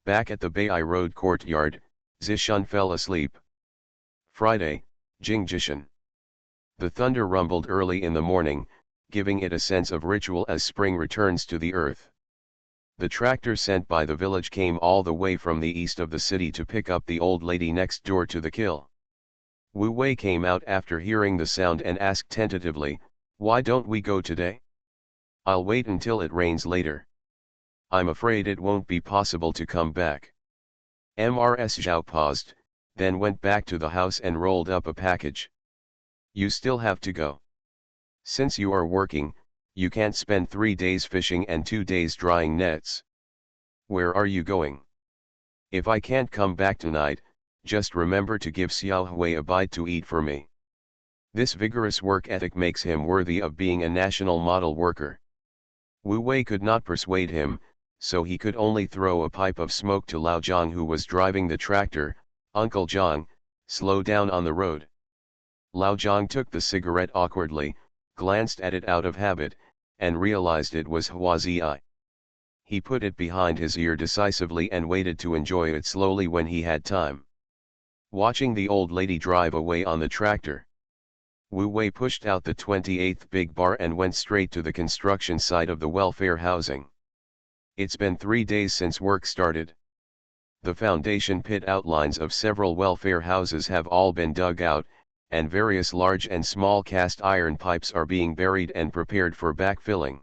Back at the Bai Road courtyard, Zishun fell asleep. Friday, Jingjishan. The thunder rumbled early in the morning, giving it a sense of ritual as spring returns to the earth. The tractor sent by the village came all the way from the east of the city to pick up the old lady next door to the kill. Wu Wei came out after hearing the sound and asked tentatively, why don't we go today? I'll wait until it rains later. I'm afraid it won't be possible to come back. Mrs. Zhao paused, then went back to the house and rolled up a package. You still have to go. Since you are working, you can't spend 3 days fishing and 2 days drying nets. Where are you going? If I can't come back tonight, just remember to give Xiao Hui a bite to eat for me. This vigorous work ethic makes him worthy of being a national model worker. Wu Wei could not persuade him, so he could only throw a pipe of smoke to Lao Zhang, who was driving the tractor. "Uncle Zhang, slow down on the road." Lao Zhang took the cigarette awkwardly, glanced at it out of habit, and realized it was Huazi. He put it behind his ear decisively and waited to enjoy it slowly when he had time. Watching the old lady drive away on the tractor, Wu Wei pushed out the 28th big bar and went straight to the construction site of the welfare housing. It's been 3 days since work started. The foundation pit outlines of several welfare houses have all been dug out, and various large and small cast iron pipes are being buried and prepared for backfilling.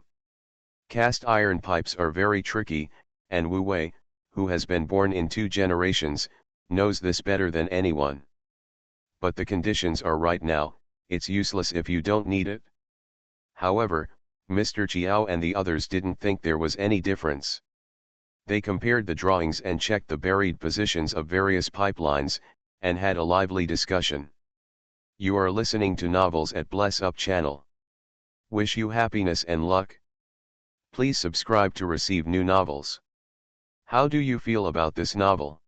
Cast iron pipes are very tricky, and Wu Wei, who has been born in 2 generations, knows this better than anyone. But the conditions are right now, it's useless if you don't need it. However, Mr. Chiao and the others didn't think there was any difference. They compared the drawings and checked the buried positions of various pipelines, and had a lively discussion. You are listening to Novels at Bless Up channel. Wish you happiness and luck. Please subscribe to receive new novels. How do you feel about this novel?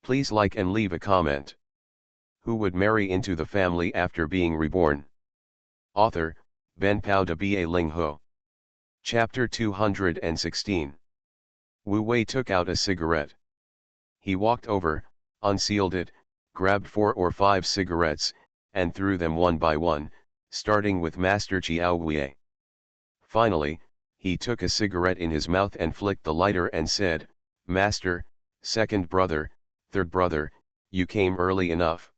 Please like and leave a comment. Who would marry into the family after being reborn? Author, Ben Pao de Ba Ling Ho. Chapter 216. Wu Wei took out a cigarette. He walked over, unsealed it, grabbed 4 or 5 cigarettes, and threw them one by one, starting with Master Chiao Wei. Finally, he took a cigarette in his mouth and flicked the lighter and said, "Master, second brother, third brother, you came early enough."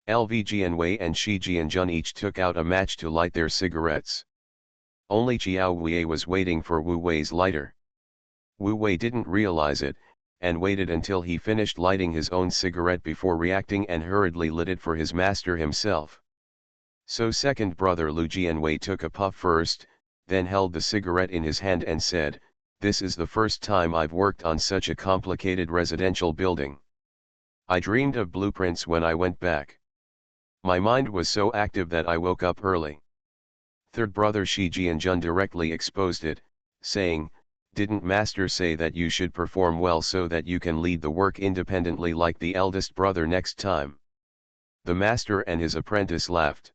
LV Wei and Shi Jianjun each took out a match to light their cigarettes. Only Chiao Wei was waiting for Wu Wei's lighter. Wu Wei didn't realize it, and waited until he finished lighting his own cigarette before reacting and hurriedly lit it for his master himself. So second brother Lu Jianwei took a puff first, then held the cigarette in his hand and said, "This is the first time I've worked on such a complicated residential building. I dreamed of blueprints when I went back. My mind was so active that I woke up early." Third brother Shi Jianjun directly exposed it, saying, "Didn't master say that you should perform well so that you can lead the work independently like the eldest brother next time?" The master and his apprentice laughed.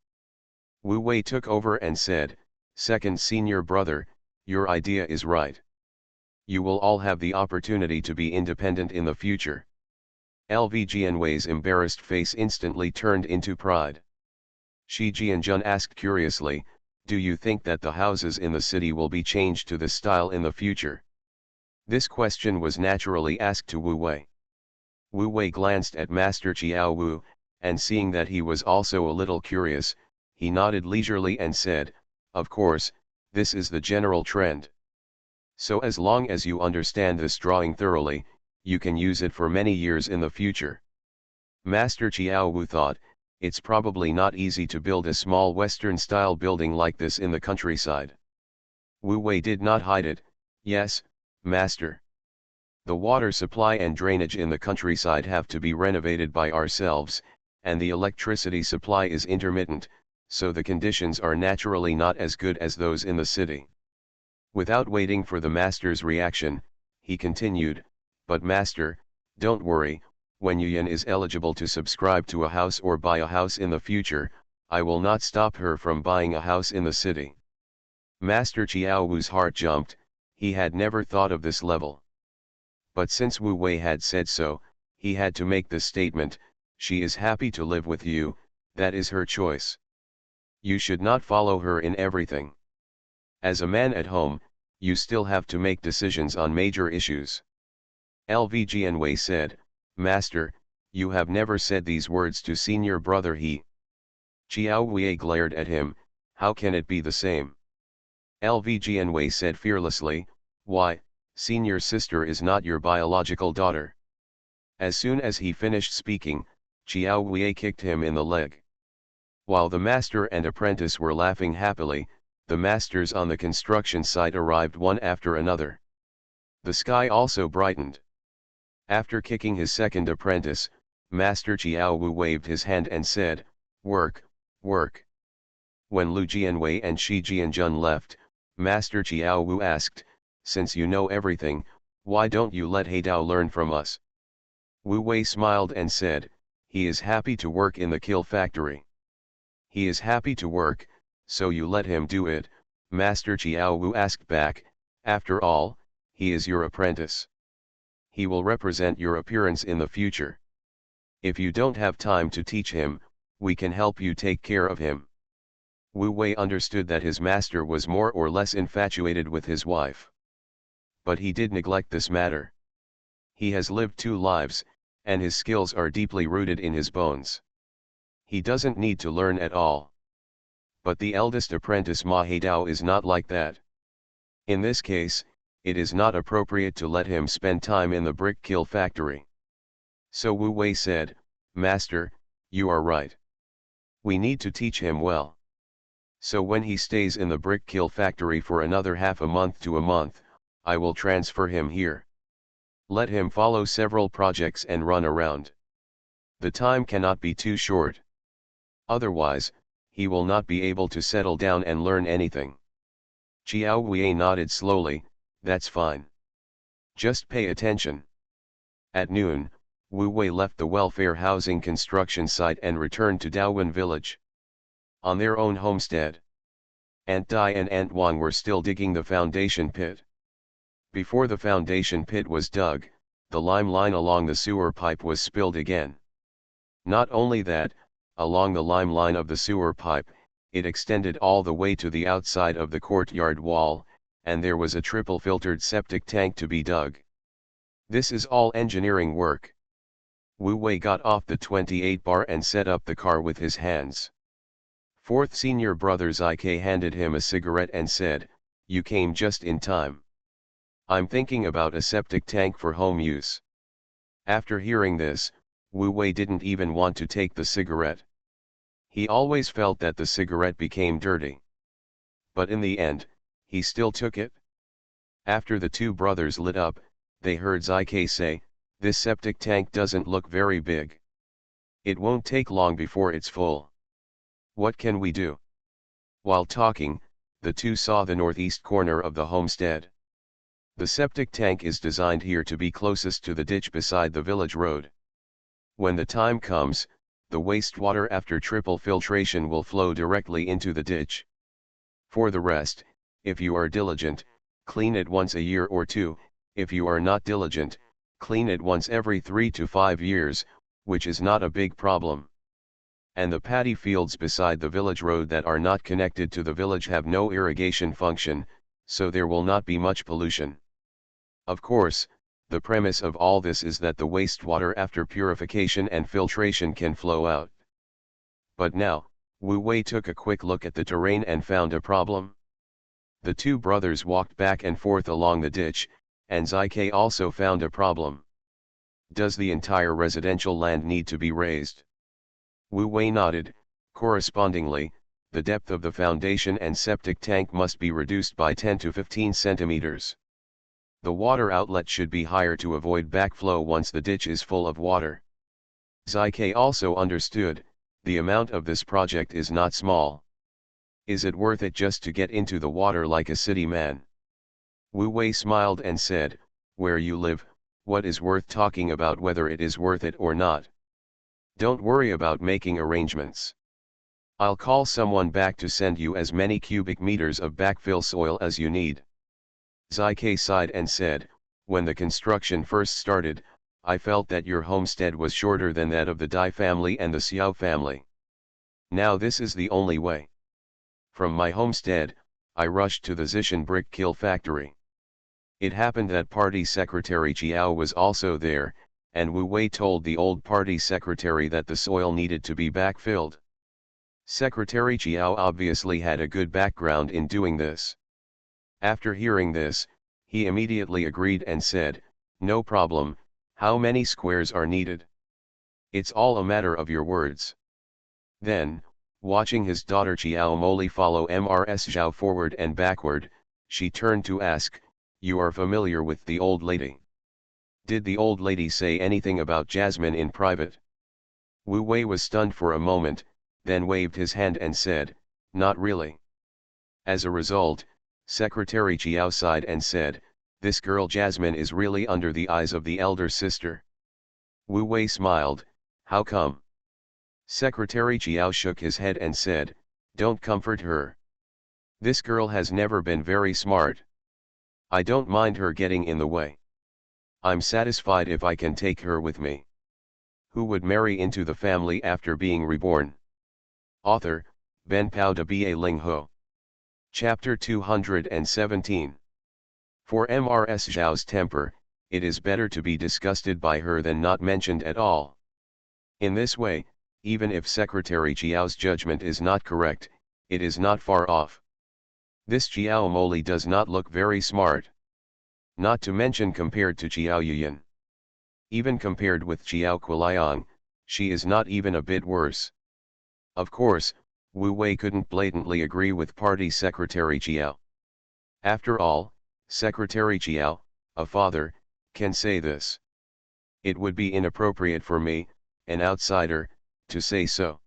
Wu Wei took over and said, "Second senior brother, your idea is right. You will all have the opportunity to be independent in the future." LV Jianwei's embarrassed face instantly turned into pride. Shi Jianjun asked curiously, "Do you think that the houses in the city will be changed to this style in the future?" This question was naturally asked to Wu Wei. Wu Wei glanced at Master Chiao Wu, and seeing that he was also a little curious, he nodded leisurely and said, "Of course, this is the general trend. So as long as you understand this drawing thoroughly, you can use it for many years in the future." Master Chiao Wu thought, it's probably not easy to build a small Western-style building like this in the countryside. Wu Wei did not hide it. "Yes, master. The water supply and drainage in the countryside have to be renovated by ourselves, and the electricity supply is intermittent, so the conditions are naturally not as good as those in the city." Without waiting for the master's reaction, he continued, "But master, don't worry, when Yuyan is eligible to subscribe to a house or buy a house in the future, I will not stop her from buying a house in the city." Master Chiao Wu's heart jumped. He had never thought of this level. But since Wu Wei had said so, he had to make this statement, "She is happy to live with you, that is her choice. You should not follow her in everything. As a man at home, you still have to make decisions on major issues." LV Jianwei said, "Master, you have never said these words to senior brother he." Chiao Wei glared at him, "How can it be the same?" LV Jianwei said fearlessly, "Why, senior sister is not your biological daughter." As soon as he finished speaking, Chiao Wei kicked him in the leg. While the master and apprentice were laughing happily, the masters on the construction site arrived one after another. The sky also brightened. After kicking his second apprentice, Master Chiao Wu waved his hand and said, "Work, work." When Lu Jianwei and Shi Jianjun left, Master Chiao Wu asked, since you know everything, why don't you let Heidao learn from us? Wu Wei smiled and said, he is happy to work in the kill factory. He is happy to work, so you let him do it, Master Chiao Wu asked back, after all, he is your apprentice. He will represent your appearance in the future. If you don't have time to teach him, we can help you take care of him. Wu Wei understood that his master was more or less infatuated with his wife. But he did neglect this matter. He has lived 2 lives, and his skills are deeply rooted in his bones. He doesn't need to learn at all. But the eldest apprentice Ma Heidao is not like that. In this case, it is not appropriate to let him spend time in the brick kill factory. So Wu Wei said, Master, you are right. We need to teach him well. So when he stays in the brick kill factory for another half a month to a month, I will transfer him here. Let him follow several projects and run around. The time cannot be too short. Otherwise, he will not be able to settle down and learn anything. Chiao Wei nodded slowly, that's fine. Just pay attention. At noon, Wu Wei left the welfare housing construction site and returned to Daowen village. On their own homestead, Aunt Dai and Aunt Wan were still digging the foundation pit. Before the foundation pit was dug, the lime line along the sewer pipe was spilled again. Not only that, along the lime line of the sewer pipe, it extended all the way to the outside of the courtyard wall, and there was a triple-filtered septic tank to be dug. This is all engineering work. Wu Wei got off the 28 bar and set up the car with his hands. Fourth senior brother Zike handed him a cigarette and said, you came just in time. I'm thinking about a septic tank for home use. After hearing this, Wu Wei didn't even want to take the cigarette. He always felt that the cigarette became dirty. But in the end, he still took it. After the 2 brothers lit up, they heard Zike say, this septic tank doesn't look very big. It won't take long before it's full. What can we do? While talking, the 2 saw the northeast corner of the homestead. The septic tank is designed here to be closest to the ditch beside the village road. When the time comes, the wastewater after triple filtration will flow directly into the ditch. For the rest, if you are diligent, clean it once a year or 2, if you are not diligent, clean it once every 3 to 5 years, which is not a big problem. And the paddy fields beside the village road that are not connected to the village have no irrigation function, so there will not be much pollution. Of course, the premise of all this is that the wastewater after purification and filtration can flow out. But now, Wu Wei took a quick look at the terrain and found a problem. The 2 brothers walked back and forth along the ditch, and Zike also found a problem. Does the entire residential land need to be raised? Wu Wei nodded. Correspondingly, the depth of the foundation and septic tank must be reduced by 10 to 15 centimeters. The water outlet should be higher to avoid backflow once the ditch is full of water. Zike also understood, the amount of this project is not small. Is it worth it just to get into the water like a city man? Wu Wei smiled and said, where you live, what is worth talking about whether it is worth it or not? Don't worry about making arrangements. I'll call someone back to send you as many cubic meters of backfill soil as you need. Zike sighed and said, when the construction first started, I felt that your homestead was shorter than that of the Dai family and the Xiao family. Now this is the only way. From my homestead, I rushed to the Zishan brick kill factory. It happened that party secretary Chiao was also there, and Wu Wei told the old party secretary that the soil needed to be backfilled. Secretary Chiao obviously had a good background in doing this. After hearing this, he immediately agreed and said, no problem, how many squares are needed? It's all a matter of your words. Then, watching his daughter Chiao Moli follow Mrs. Zhao forward and backward, she turned to ask, you are familiar with the old lady? Did the old lady say anything about Jasmine in private? Wu Wei was stunned for a moment, then waved his hand and said, not really. As a result, Secretary Chiao sighed and said, this girl Jasmine is really under the eyes of the elder sister. Wu Wei smiled, how come? Secretary Jiao shook his head and said, don't comfort her. This girl has never been very smart. I don't mind her getting in the way. I'm satisfied if I can take her with me. Who would marry into the family after being reborn? Author, Ben Pao de Ba Ling Ho. Chapter 217. For Mrs. Zhao's temper, it is better to be disgusted by her than not mentioned at all. In this way, even if Secretary Jiao's judgment is not correct, it is not far off. This Jiao Moli does not look very smart. Not to mention compared to Jiao Yuyan. Even compared with Jiao Quiliang, she is not even a bit worse. Of course, Wu Wei couldn't blatantly agree with Party Secretary Jiao. After all, Secretary Jiao, a father, can say this. It would be inappropriate for me, an outsider, to say so.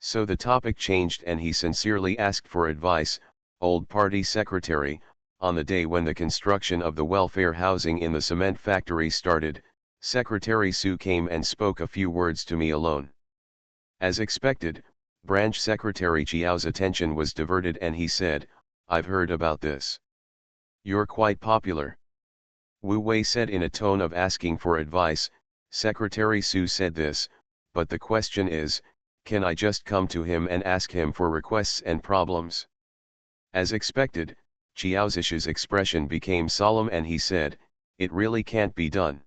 So the topic changed and he sincerely asked for advice, old party secretary, on the day when the construction of the welfare housing in the cement factory started, Secretary Su came and spoke a few words to me alone. As expected, Branch Secretary Jiao's attention was diverted and he said, I've heard about this. You're quite popular. Wu Wei said in a tone of asking for advice. Secretary Su said this, but the question is, can I just come to him and ask him for requests and problems? As expected, Jiao Zish's expression became solemn and he said, it really can't be done.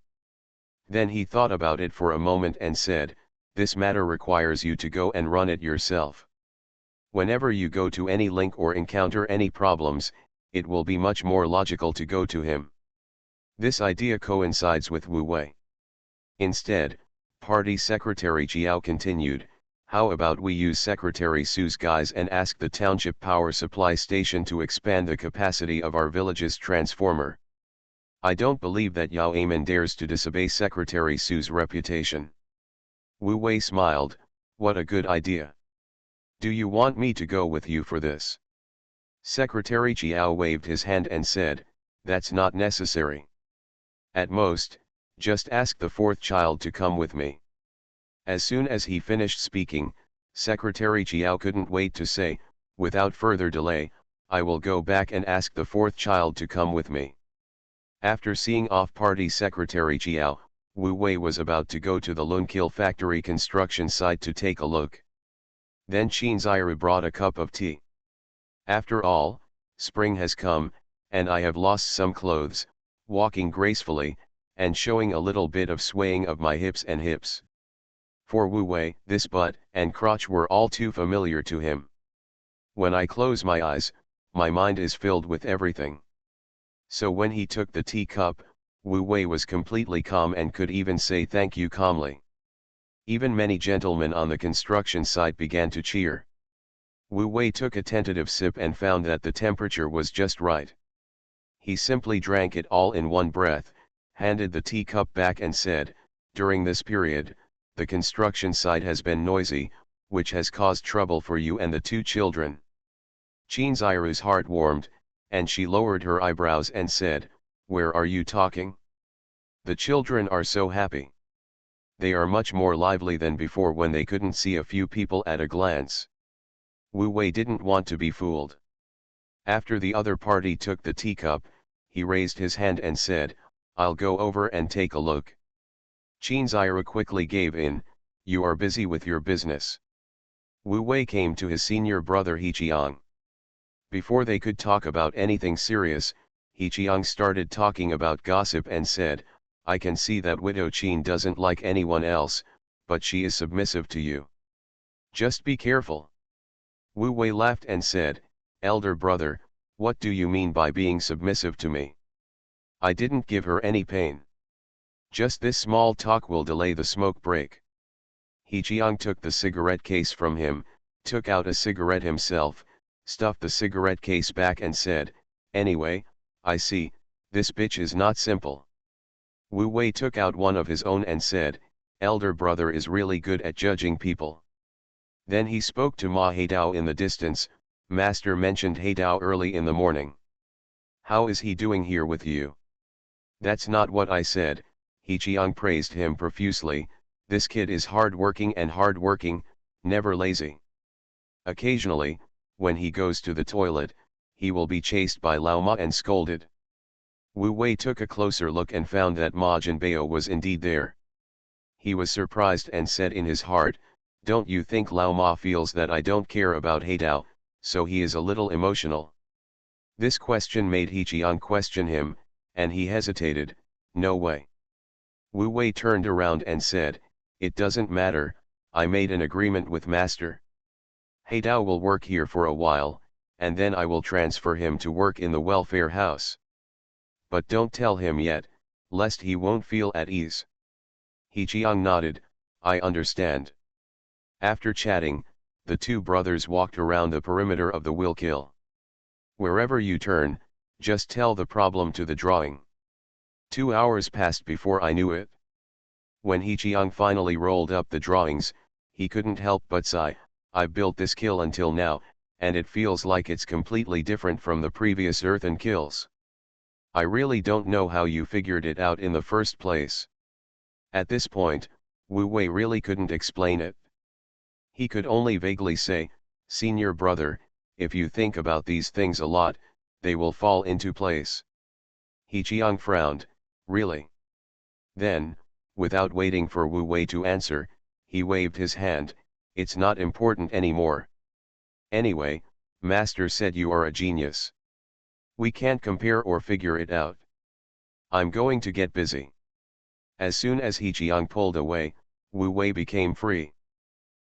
Then he thought about it for a moment and said, this matter requires you to go and run it yourself. Whenever you go to any link or encounter any problems, it will be much more logical to go to him. This idea coincides with Wu Wei. Instead, Party Secretary Jiao continued, how about we use Secretary Su's guise and ask the Township Power Supply Station to expand the capacity of our village's transformer. I don't believe that Yao Amen dares to disobey Secretary Su's reputation. Wu Wei smiled, what a good idea. Do you want me to go with you for this? Secretary Jiao waved his hand and said, that's not necessary. At most, just ask the fourth child to come with me. As soon as he finished speaking, Secretary Jiao couldn't wait to say, without further delay, I will go back and ask the fourth child to come with me. After seeing off Party Secretary Jiao, Wu Wei was about to go to the Lunkil factory construction site to take a look. Then Qin brought a cup of tea. After all, spring has come, and I have lost some clothes, walking gracefully, and showing a little bit of swaying of my hips and hips. For Wu Wei, this butt and crotch were all too familiar to him. When I close my eyes, my mind is filled with everything. So when he took the teacup, Wu Wei was completely calm and could even say thank you calmly. Even many gentlemen on the construction site began to cheer. Wu Wei took a tentative sip and found that the temperature was just right. He simply drank it all in one breath, handed the teacup back and said, during this period, the construction site has been noisy, which has caused trouble for you and the two children. Qinziru's heart warmed, and she lowered her eyebrows and said, where are you talking? The children are so happy. They are much more lively than before when they couldn't see a few people at a glance. Wu Wei didn't want to be fooled. After the other party took the teacup, he raised his hand and said, I'll go over and take a look. Qinziru quickly gave in, you are busy with your business. Wu Wei came to his senior brother He Jiang. Before they could talk about anything serious, He Jiang started talking about gossip and said, I can see that widow Qin doesn't like anyone else, but she is submissive to you. Just be careful. Wu Wei laughed and said, elder brother, what do you mean by being submissive to me? I didn't give her any pain. Just this small talk will delay the smoke break. He Jiang took the cigarette case from him, took out a cigarette himself, stuffed the cigarette case back and said, anyway, I see, this bitch is not simple. Wu Wei took out one of his own and said, elder brother is really good at judging people. Then he spoke to Ma Heidao in the distance, master mentioned Heidao early in the morning. How is he doing here with you? That's not what I said, He Jiang praised him profusely. This kid is hard-working, never lazy. Occasionally, when he goes to the toilet, he will be chased by Lao Ma and scolded. Wu Wei took a closer look and found that Ma Jinbao was indeed there. He was surprised and said in his heart, "Don't you think Lao Ma feels that I don't care about Haidao, so he is a little emotional?" This question made He Jiang question him, and he hesitated. "No way." Wu Wei turned around and said, "It doesn't matter, I made an agreement with Master. Haidao will work here for a while, and then I will transfer him to work in the welfare house. But don't tell him yet, lest he won't feel at ease." He Jiang nodded, "I understand." After chatting, the two brothers walked around the perimeter of the will kill. Wherever you turn, just tell the problem to the drawing. 2 hours passed before I knew it. When He Jiang finally rolled up the drawings, he couldn't help but sigh, "I've built this kill until now, and it feels like it's completely different from the previous earthen kills. I really don't know how you figured it out in the first place." At this point, Wu Wei really couldn't explain it. He could only vaguely say, "Senior brother, if you think about these things a lot, they will fall into place." He Jiang frowned, "Really?" Then, without waiting for Wu Wei to answer, he waved his hand, "It's not important anymore. Anyway, Master said you are a genius. We can't compare or figure it out. I'm going to get busy." As soon as He Jiang pulled away, Wu Wei became free.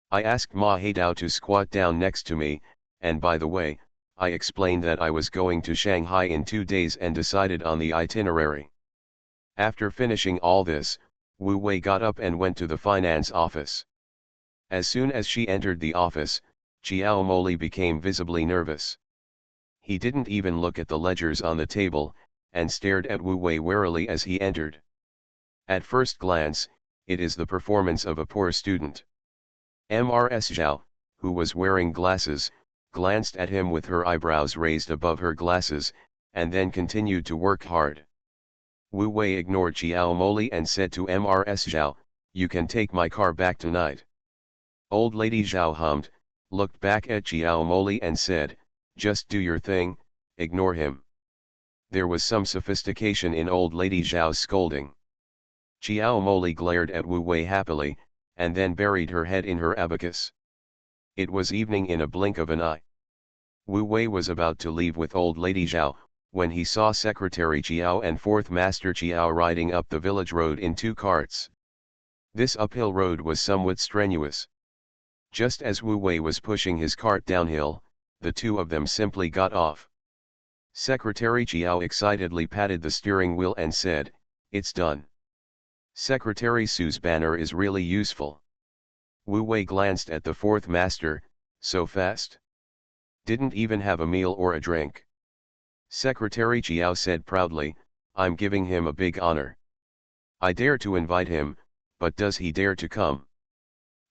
"I asked Ma Haidao to squat down next to me, and by the way, I explained that I was going to Shanghai in 2 days and decided on the itinerary." After finishing all this, Wu Wei got up and went to the finance office. As soon as she entered the office, Chiao Moli became visibly nervous. He didn't even look at the ledgers on the table, and stared at Wu Wei warily as he entered. At first glance, it is the performance of a poor student. Ms. Zhao, who was wearing glasses, glanced at him with her eyebrows raised above her glasses, and then continued to work hard. Wu Wei ignored Chiao Moli and said to Ms. Zhao, "You can take my car back tonight." Old lady Zhao hummed, looked back at Chiao Moli and said, "Just do your thing, ignore him." There was some sophistication in old lady Zhao's scolding. Chiao Moli glared at Wu Wei happily, and then buried her head in her abacus. It was evening in a blink of an eye. Wu Wei was about to leave with old lady Zhao, when he saw Secretary Chiao and Fourth Master Chiao riding up the village road in 2 carts. This uphill road was somewhat strenuous. Just as Wu Wei was pushing his cart downhill, the two of them simply got off. Secretary Chiao excitedly patted the steering wheel and said, "It's done. Secretary Su's banner is really useful." Wu Wei glanced at the Fourth Master, "So fast? Didn't even have a meal or a drink." Secretary Chiao said proudly, "I'm giving him a big honor. I dare to invite him, but does he dare to come?"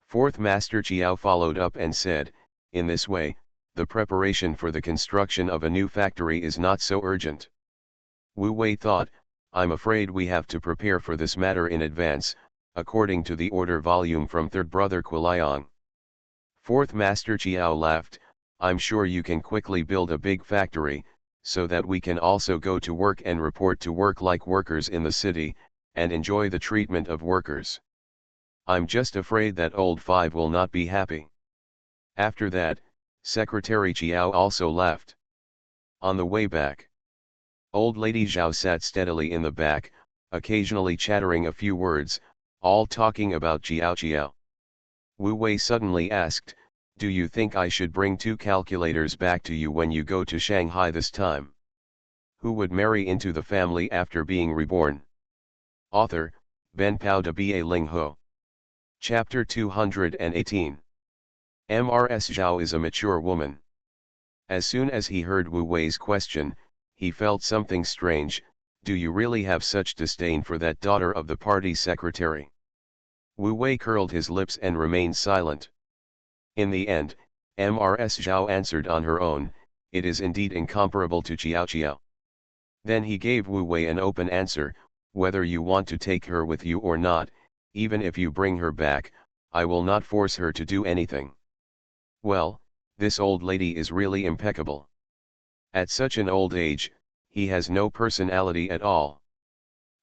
Fourth Master Chiao followed up and said, "In this way, the preparation for the construction of a new factory is not so urgent." Wu Wei thought, "I'm afraid we have to prepare for this matter in advance, according to the order volume from Third Brother Quiliang." Fourth Master Chiao laughed, "I'm sure you can quickly build a big factory, so that we can also go to work and report to work like workers in the city, and enjoy the treatment of workers. I'm just afraid that old Five will not be happy." After that, Secretary Chiao also left. On the way back, old lady Zhao sat steadily in the back, occasionally chattering a few words, all talking about Chiao. Wu Wei suddenly asked, "Do you think I should bring 2 calculators back to you when you go to Shanghai this time? Who would marry into the family after being reborn?" Author, Ben Pao de Ba Ling Ho. Chapter 218. Ms. Zhao is a mature woman. As soon as he heard Wu Wei's question, he felt something strange. "Do you really have such disdain for that daughter of the party secretary?" Wu Wei curled his lips and remained silent. In the end, Ms. Zhao answered on her own, "It is indeed incomparable to Chiao." Then he gave Wu Wei an open answer, whether you want to take her with you or not, even if you bring her back, I will not force her to do anything. Well, this old lady is really impeccable. At such an old age, he has no personality at all.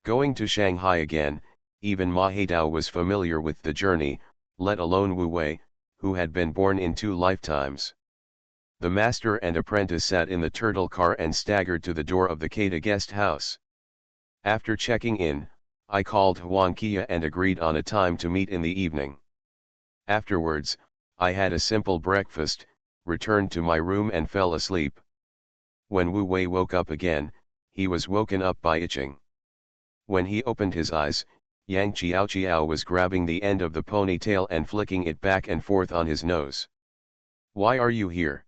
Going to Shanghai again, even Ma Haidao was familiar with the journey, let alone Wu Wei, who had been born in 2 lifetimes. The master and apprentice sat in the turtle car and staggered to the door of the Keita guest house. After checking in, I called Huang Kia and agreed on a time to meet in the evening. Afterwards, I had a simple breakfast, returned to my room and fell asleep. When Wu Wei woke up again, he was woken up by itching. When he opened his eyes, Yang Qiao was grabbing the end of the ponytail and flicking it back and forth on his nose. "Why are you here?"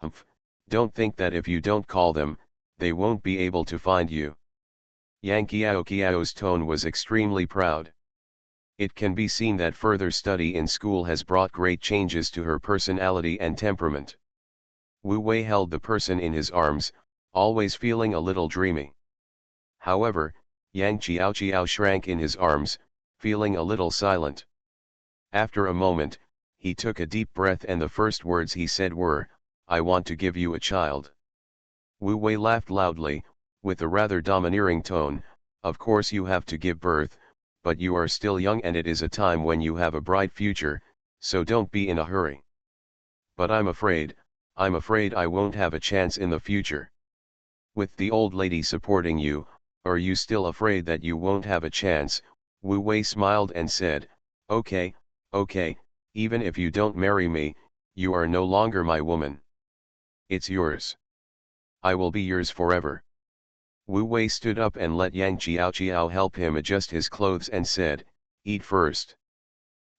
"Humph, don't think that if you don't call them, they won't be able to find you." Yang Qiao's tone was extremely proud. It can be seen that further study in school has brought great changes to her personality and temperament. Wu Wei held the person in his arms, always feeling a little dreamy. However, Yang Qiao shrank in his arms, feeling a little silent. After a moment, he took a deep breath and the first words he said were, "I want to give you a child." Wu Wei laughed loudly, with a rather domineering tone. "Of course you have to give birth, but you are still young and it is a time when you have a bright future, so don't be in a hurry." "But I'm afraid I won't have a chance in the future." "With the old lady supporting you, are you still afraid that you won't have a chance?" Wu Wei smiled and said, okay, even if you don't marry me, you are no longer my woman. It's yours. I will be yours forever." Wu Wei stood up and let Yang Qiao help him adjust his clothes and said, "Eat first.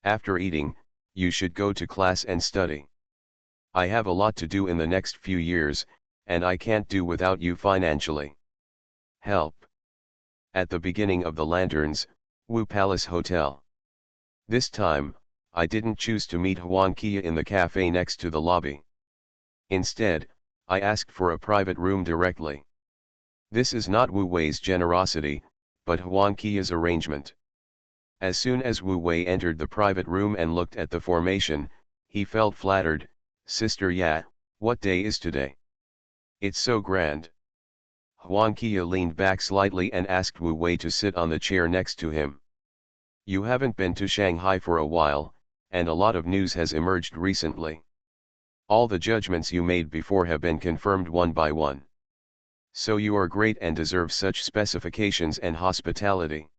After eating, you should go to class and study. I have a lot to do in the next few years, and I can't do without you financially. Help." At the beginning of the Lanterns, Wu Palace Hotel. This time, I didn't choose to meet Huang Kia in the cafe next to the lobby. Instead, I asked for a private room directly. This is not Wu Wei's generosity, but Huang Kia's arrangement. As soon as Wu Wei entered the private room and looked at the formation, he felt flattered. "Sister Ya, what day is today? It's so grand." Huang Kia leaned back slightly and asked Wu Wei to sit on the chair next to him. "You haven't been to Shanghai for a while, and a lot of news has emerged recently. All the judgments you made before have been confirmed one by one. So you are great and deserve such specifications and hospitality."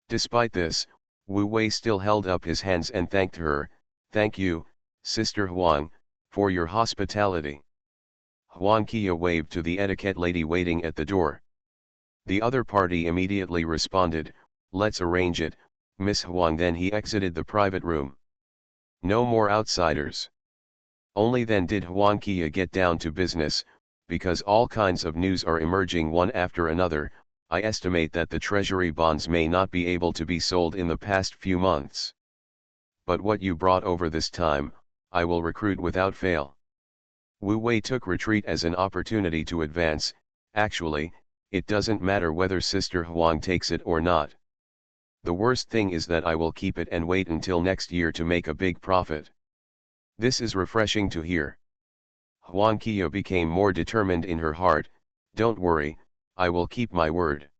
Despite this, Wu Wei still held up his hands and thanked her. "Thank you, Sister Huang, for your hospitality." Huang Kia waved to the etiquette lady waiting at the door. The other party immediately responded, "Let's arrange it, Miss Huang." Then he exited the private room. No more outsiders. Only then did Huang Kia get down to business, because all kinds of news are emerging one after another. "I estimate that the treasury bonds may not be able to be sold in the past few months. But what you brought over this time, I will recruit without fail." Wu Wei took retreat as an opportunity to advance. "Actually, it doesn't matter whether Sister Huang takes it or not. The worst thing is that I will keep it and wait until next year to make a big profit." This is refreshing to hear. Huang Kia became more determined in her heart. "Don't worry, I will keep my word."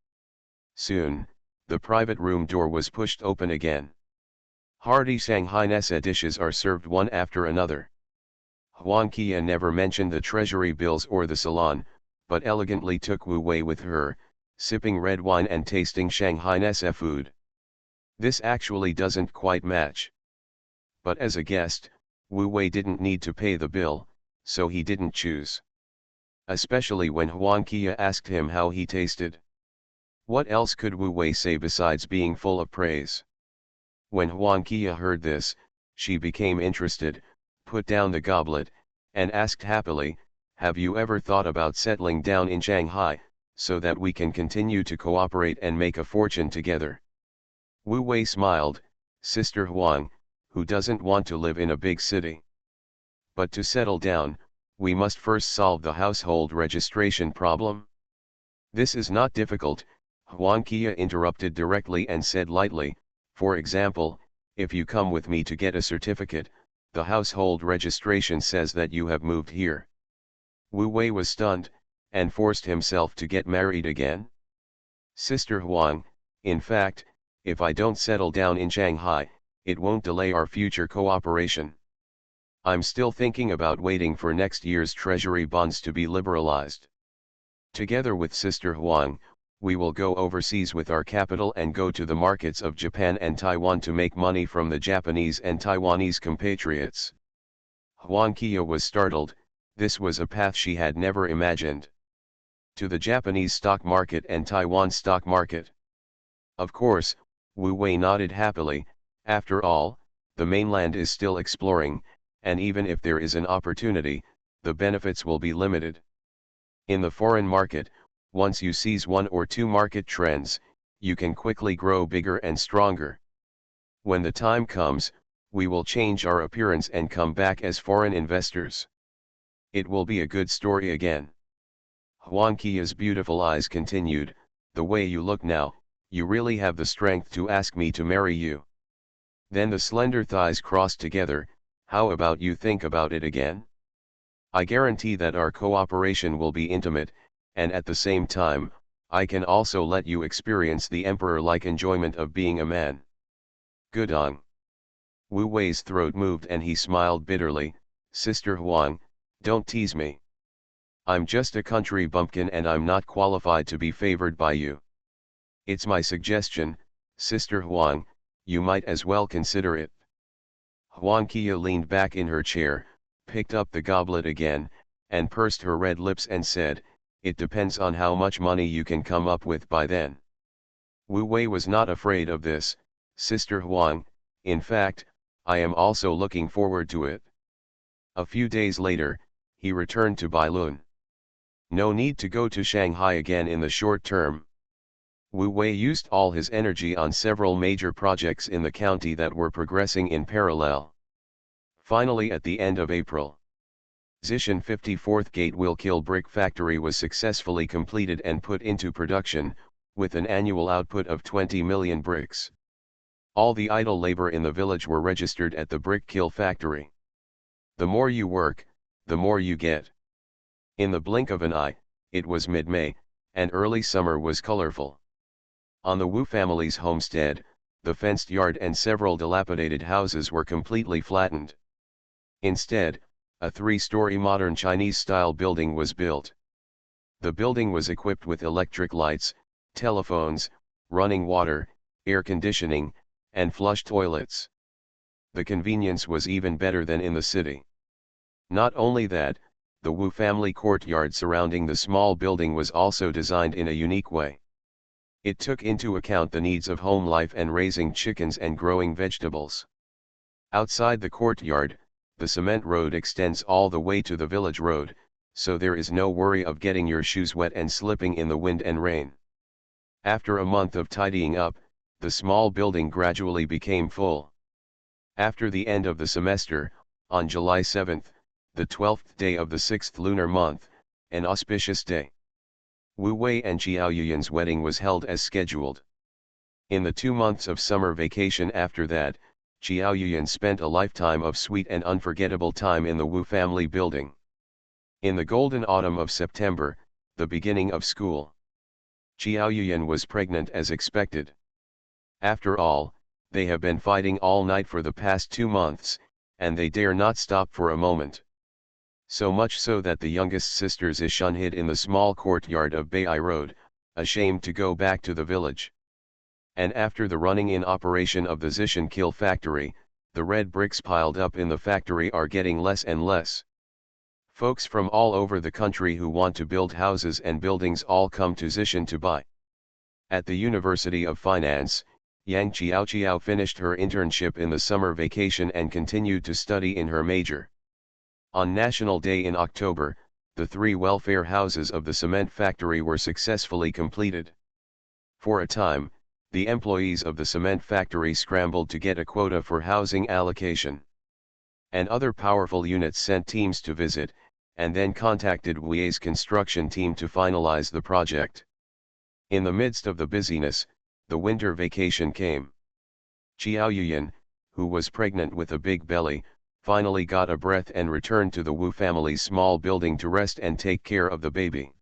Soon, the private room door was pushed open again. Hearty Shanghainese dishes are served one after another. Huang Kia never mentioned the treasury bills or the salon, but elegantly took Wu Wei with her, sipping red wine and tasting Shanghainese food. This actually doesn't quite match. But as a guest, Wu Wei didn't need to pay the bill, so he didn't choose. Especially when Huang Kia asked him how he tasted. What else could Wu Wei say besides being full of praise? When Huang Kia heard this, she became interested, put down the goblet, and asked happily, "Have you ever thought about settling down in Shanghai, so that we can continue to cooperate and make a fortune together?" Wu Wei smiled. "Sister Huang, who doesn't want to live in a big city? But to settle down, we must first solve the household registration problem. This is not difficult." Huang Kia interrupted directly and said lightly, "For example, if you come with me to get a certificate, the household registration says that you have moved here." Wu Wei was stunned, and forced himself to get married again. "Sister Huang, in fact, if I don't settle down in Shanghai, it won't delay our future cooperation. I'm still thinking about waiting for next year's treasury bonds to be liberalized. Together with Sister Huang, we will go overseas with our capital and go to the markets of Japan and Taiwan to make money from the Japanese and Taiwanese compatriots." Huang Kia was startled. This was a path she had never imagined. To the Japanese stock market and Taiwan stock market. Of course, Wu Wei nodded happily. After all, the mainland is still exploring, and even if there is an opportunity, the benefits will be limited. In the foreign market, once you seize one or two market trends, you can quickly grow bigger and stronger. When the time comes, we will change our appearance and come back as foreign investors. It will be a good story again. Huang Kia's beautiful eyes continued, "The way you look now, you really have the strength to ask me to marry you." Then the slender thighs crossed together. "How about you think about it again? I guarantee that our cooperation will be intimate, and at the same time, I can also let you experience the emperor-like enjoyment of being a man." "Gudong." Wu Wei's throat moved and he smiled bitterly. "Sister Huang, don't tease me. I'm just a country bumpkin and I'm not qualified to be favored by you. It's my suggestion, Sister Huang, you might as well consider it." Huang Kia leaned back in her chair, picked up the goblet again, and pursed her red lips and said, "It depends on how much money you can come up with by then." Wu Wei was not afraid of this. "Sister Huang, in fact, I am also looking forward to it." A few days later, he returned to Bailun. No need to go to Shanghai again in the short term. Wu Wei used all his energy on several major projects in the county that were progressing in parallel. Finally, at the end of April, Zishan 54th Gate Will Kill Brick Factory was successfully completed and put into production, with an annual output of 20 million bricks. All the idle labor in the village were registered at the brick kill factory. The more you work, the more you get. In the blink of an eye, it was mid-May, and early summer was colorful. On the Wu family's homestead, the fenced yard and several dilapidated houses were completely flattened. Instead, a three-story modern Chinese-style building was built. The building was equipped with electric lights, telephones, running water, air conditioning, and flush toilets. The convenience was even better than in the city. Not only that, the Wu family courtyard surrounding the small building was also designed in a unique way. It took into account the needs of home life and raising chickens and growing vegetables. Outside the courtyard, the cement road extends all the way to the village road, so there is no worry of getting your shoes wet and slipping in the wind and rain. After a month of tidying up, the small building gradually became full. After the end of the semester, on July 7, the 12th day of the 6th lunar month, an auspicious day, Wu Wei and Xiao Yuyan's wedding was held as scheduled. In the 2 months of summer vacation after that, Xiao Yuyan spent a lifetime of sweet and unforgettable time in the Wu family building. In the golden autumn of September, the beginning of school, Xiao Yuyan was pregnant as expected. After all, they have been fighting all night for the past 2 months, and they dare not stop for a moment. So much so that the youngest sister Zishan hid in the small courtyard of Bai Road, ashamed to go back to the village. And after the running-in operation of the Zishan kill factory, the red bricks piled up in the factory are getting less and less. Folks from all over the country who want to build houses and buildings all come to Zishan to buy. At the University of Finance, Yang Qiao finished her internship in the summer vacation and continued to study in her major. On National Day in October, the 3 welfare houses of the cement factory were successfully completed. For a time, the employees of the cement factory scrambled to get a quota for housing allocation. And other powerful units sent teams to visit, and then contacted Wu's construction team to finalize the project. In the midst of the busyness, the winter vacation came. Xiao Yuyan, who was pregnant with a big belly, finally got a breath and returned to the Wu family's small building to rest and take care of the baby.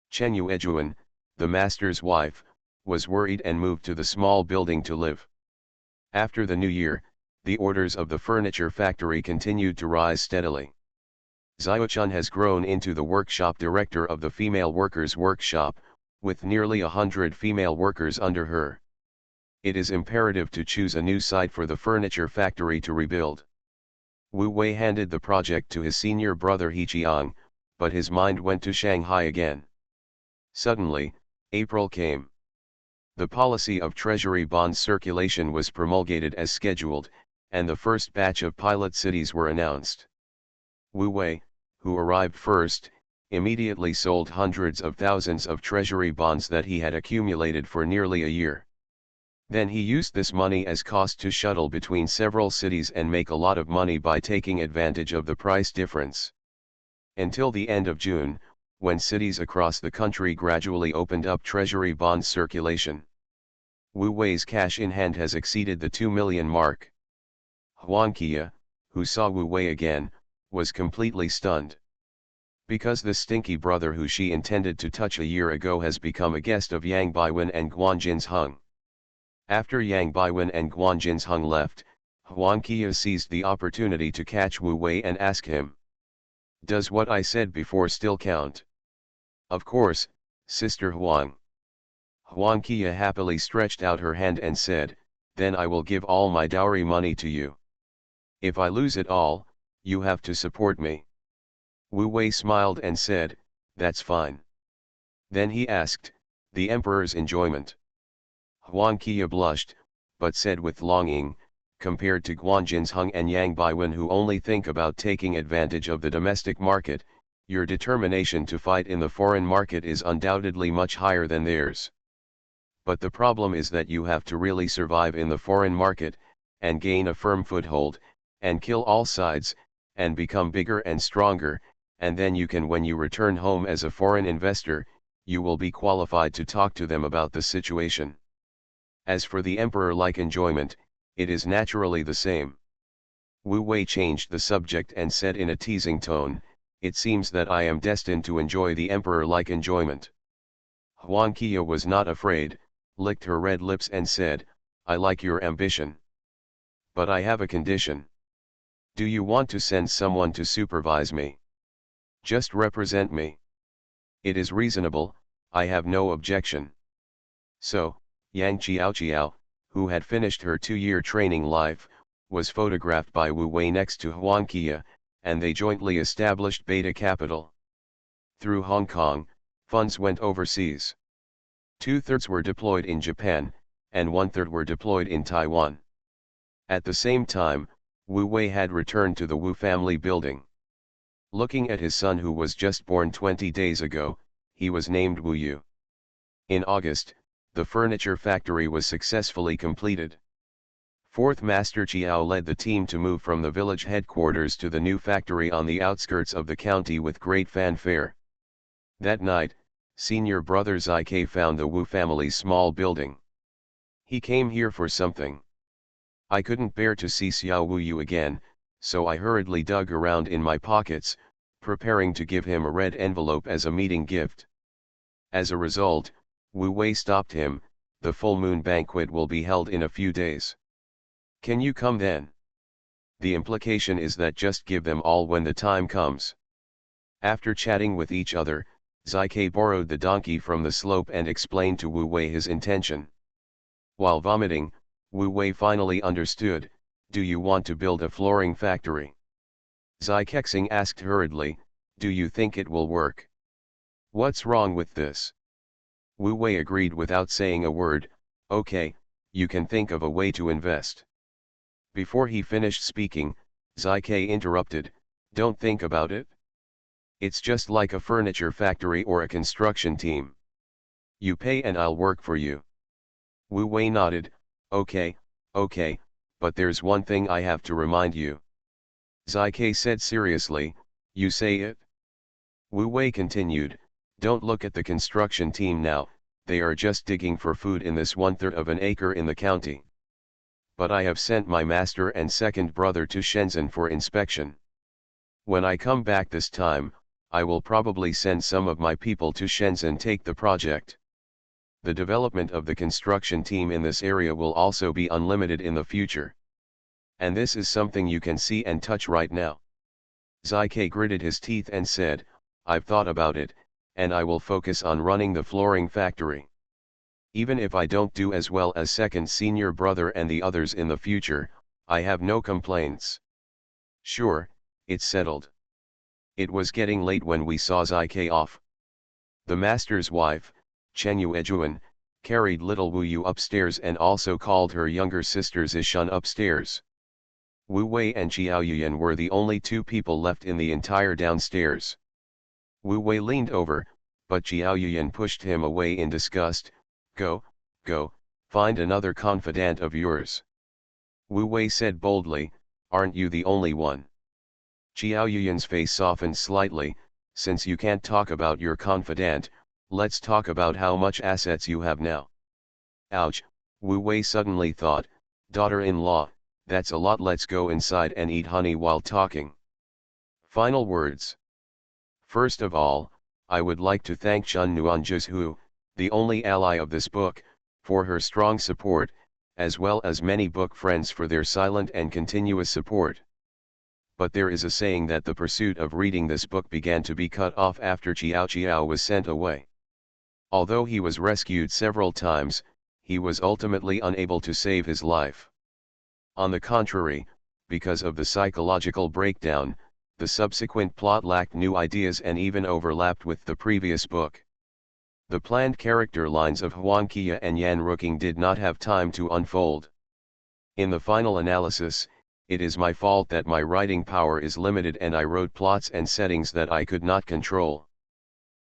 Chen Yuejuan, the master's wife, was worried and moved to the small building to live. After the new year, the orders of the furniture factory continued to rise steadily. Xiaochun has grown into the workshop director of the female workers' workshop, with nearly 100 female workers under her. It is imperative to choose a new site for the furniture factory to rebuild. Wu Wei handed the project to his senior brother He Qiang, but his mind went to Shanghai again. Suddenly, April came. The policy of treasury bonds circulation was promulgated as scheduled, and the first batch of pilot cities were announced. Wu Wei, who arrived first, immediately sold hundreds of thousands of treasury bonds that he had accumulated for nearly a year. Then he used this money as cost to shuttle between several cities and make a lot of money by taking advantage of the price difference. Until the end of June, when cities across the country gradually opened up treasury bonds circulation. Wu Wei's cash in hand has exceeded the 2 million mark. Huang Qia, who saw Wu Wei again, was completely stunned. Because the stinky brother who she intended to touch a year ago has become a guest of Yang Baiwen and Guan Jinsheng. After Yang Baiwen and Guan Jinsheng left, Huang Qia seized the opportunity to catch Wu Wei and ask him, "Does what I said before still count?" "Of course, Sister Huang." Huang Qia happily stretched out her hand and said, "Then I will give all my dowry money to you. If I lose it all, you have to support me." Wu Wei smiled and said, "That's fine." Then he asked, "The emperor's enjoyment?" Huang Qia blushed, but said with longing, "Compared to Guan Jinsheng and Yang Baiwen who only think about taking advantage of the domestic market, your determination to fight in the foreign market is undoubtedly much higher than theirs. But the problem is that you have to really survive in the foreign market, and gain a firm foothold, and kill all sides, and become bigger and stronger, and then you can, when you return home as a foreign investor, you will be qualified to talk to them about the situation. As for the emperor-like enjoyment, it is naturally the same." Wu Wei changed the subject and said in a teasing tone, "It seems that I am destined to enjoy the emperor-like enjoyment." Huang Qia was not afraid, licked her red lips and said, "I like your ambition. But I have a condition. Do you want to send someone to supervise me? Just represent me. It is reasonable, I have no objection." So, Yang Qiao, who had finished her 2-year training life, was photographed by Wu Wei next to Huang Qia, and they jointly established Beta Capital. Through Hong Kong, funds went overseas. 2/3 were deployed in Japan, and 1/3 were deployed in Taiwan. At the same time, Wu Wei had returned to the Wu family building. Looking at his son who was just born 20 days ago, he was named Wu Yu. In August, the furniture factory was successfully completed. Fourth Master Qiao led the team to move from the village headquarters to the new factory on the outskirts of the county with great fanfare. That night, senior brother Zike found the Wu family's small building. "He came here for something. I couldn't bear to see Xiao Wu Yu again, so I hurriedly dug around in my pockets, preparing to give him a red envelope as a meeting gift. As a result, Wu Wei stopped him. The full moon banquet will be held in a few days. Can you come then? The implication is that just give them all when the time comes." After chatting with each other, Zike borrowed the donkey from the slope and explained to Wu Wei his intention. While vomiting, Wu Wei finally understood, "Do you want to build a flooring factory?" Zikexing asked hurriedly, "Do you think it will work? What's wrong with this?" Wu Wei agreed without saying a word, "Okay, you can think of a way to invest." Before he finished speaking, Zike interrupted, "Don't think about it. It's just like a furniture factory or a construction team. You pay and I'll work for you." Wu Wei nodded, Okay, but there's one thing I have to remind you." Zike said seriously, "You say it?" Wu Wei continued, "Don't look at the construction team now, they are just digging for food in this 1/3 of an acre in the county. But I have sent my master and second brother to Shenzhen for inspection. When I come back this time, I will probably send some of my people to Shenzhen take the project. The development of the construction team in this area will also be unlimited in the future. And this is something you can see and touch right now. Zike gritted his teeth and said, I've thought about it, and I will focus on running the flooring factory. Even if I don't do as well as second senior brother and the others in the future, I have no complaints. Sure, it's settled. It was getting late when we saw Zike off. The master's wife, Chen Yuejuan, carried little Wu Yu upstairs and also called her younger sister Zishun upstairs. Wu Wei and Xiao Yuyan were the only two people left in the entire downstairs. Wu Wei leaned over, but Xiao Yuyan pushed him away in disgust. Go, find another confidant of yours. Wu Wei said boldly, aren't you the only one? Xiao Yuyan's face softened slightly, since you can't talk about your confidant, let's talk about how much assets you have now. Ouch, Wu Wei suddenly thought, daughter-in-law, that's a lot. Let's go inside and eat honey while talking. Final words. First of all, I would like to thank Chun Nuanjuzhu, the only ally of this book, for her strong support, as well as many book friends for their silent and continuous support. But there is a saying that the pursuit of reading this book began to be cut off after Qiao was sent away. Although he was rescued several times, he was ultimately unable to save his life. On the contrary, because of the psychological breakdown, the subsequent plot lacked new ideas and even overlapped with the previous book. The planned character lines of Huang Qia and Yan Ruking did not have time to unfold. In the final analysis, it is my fault that my writing power is limited and I wrote plots and settings that I could not control.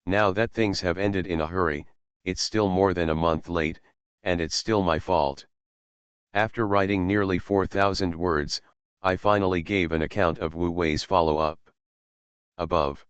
Now that things have ended in a hurry, it's still more than a month late, and it's still my fault. After writing nearly 4,000 words, I finally gave an account of Wu Wei's follow-up. Above.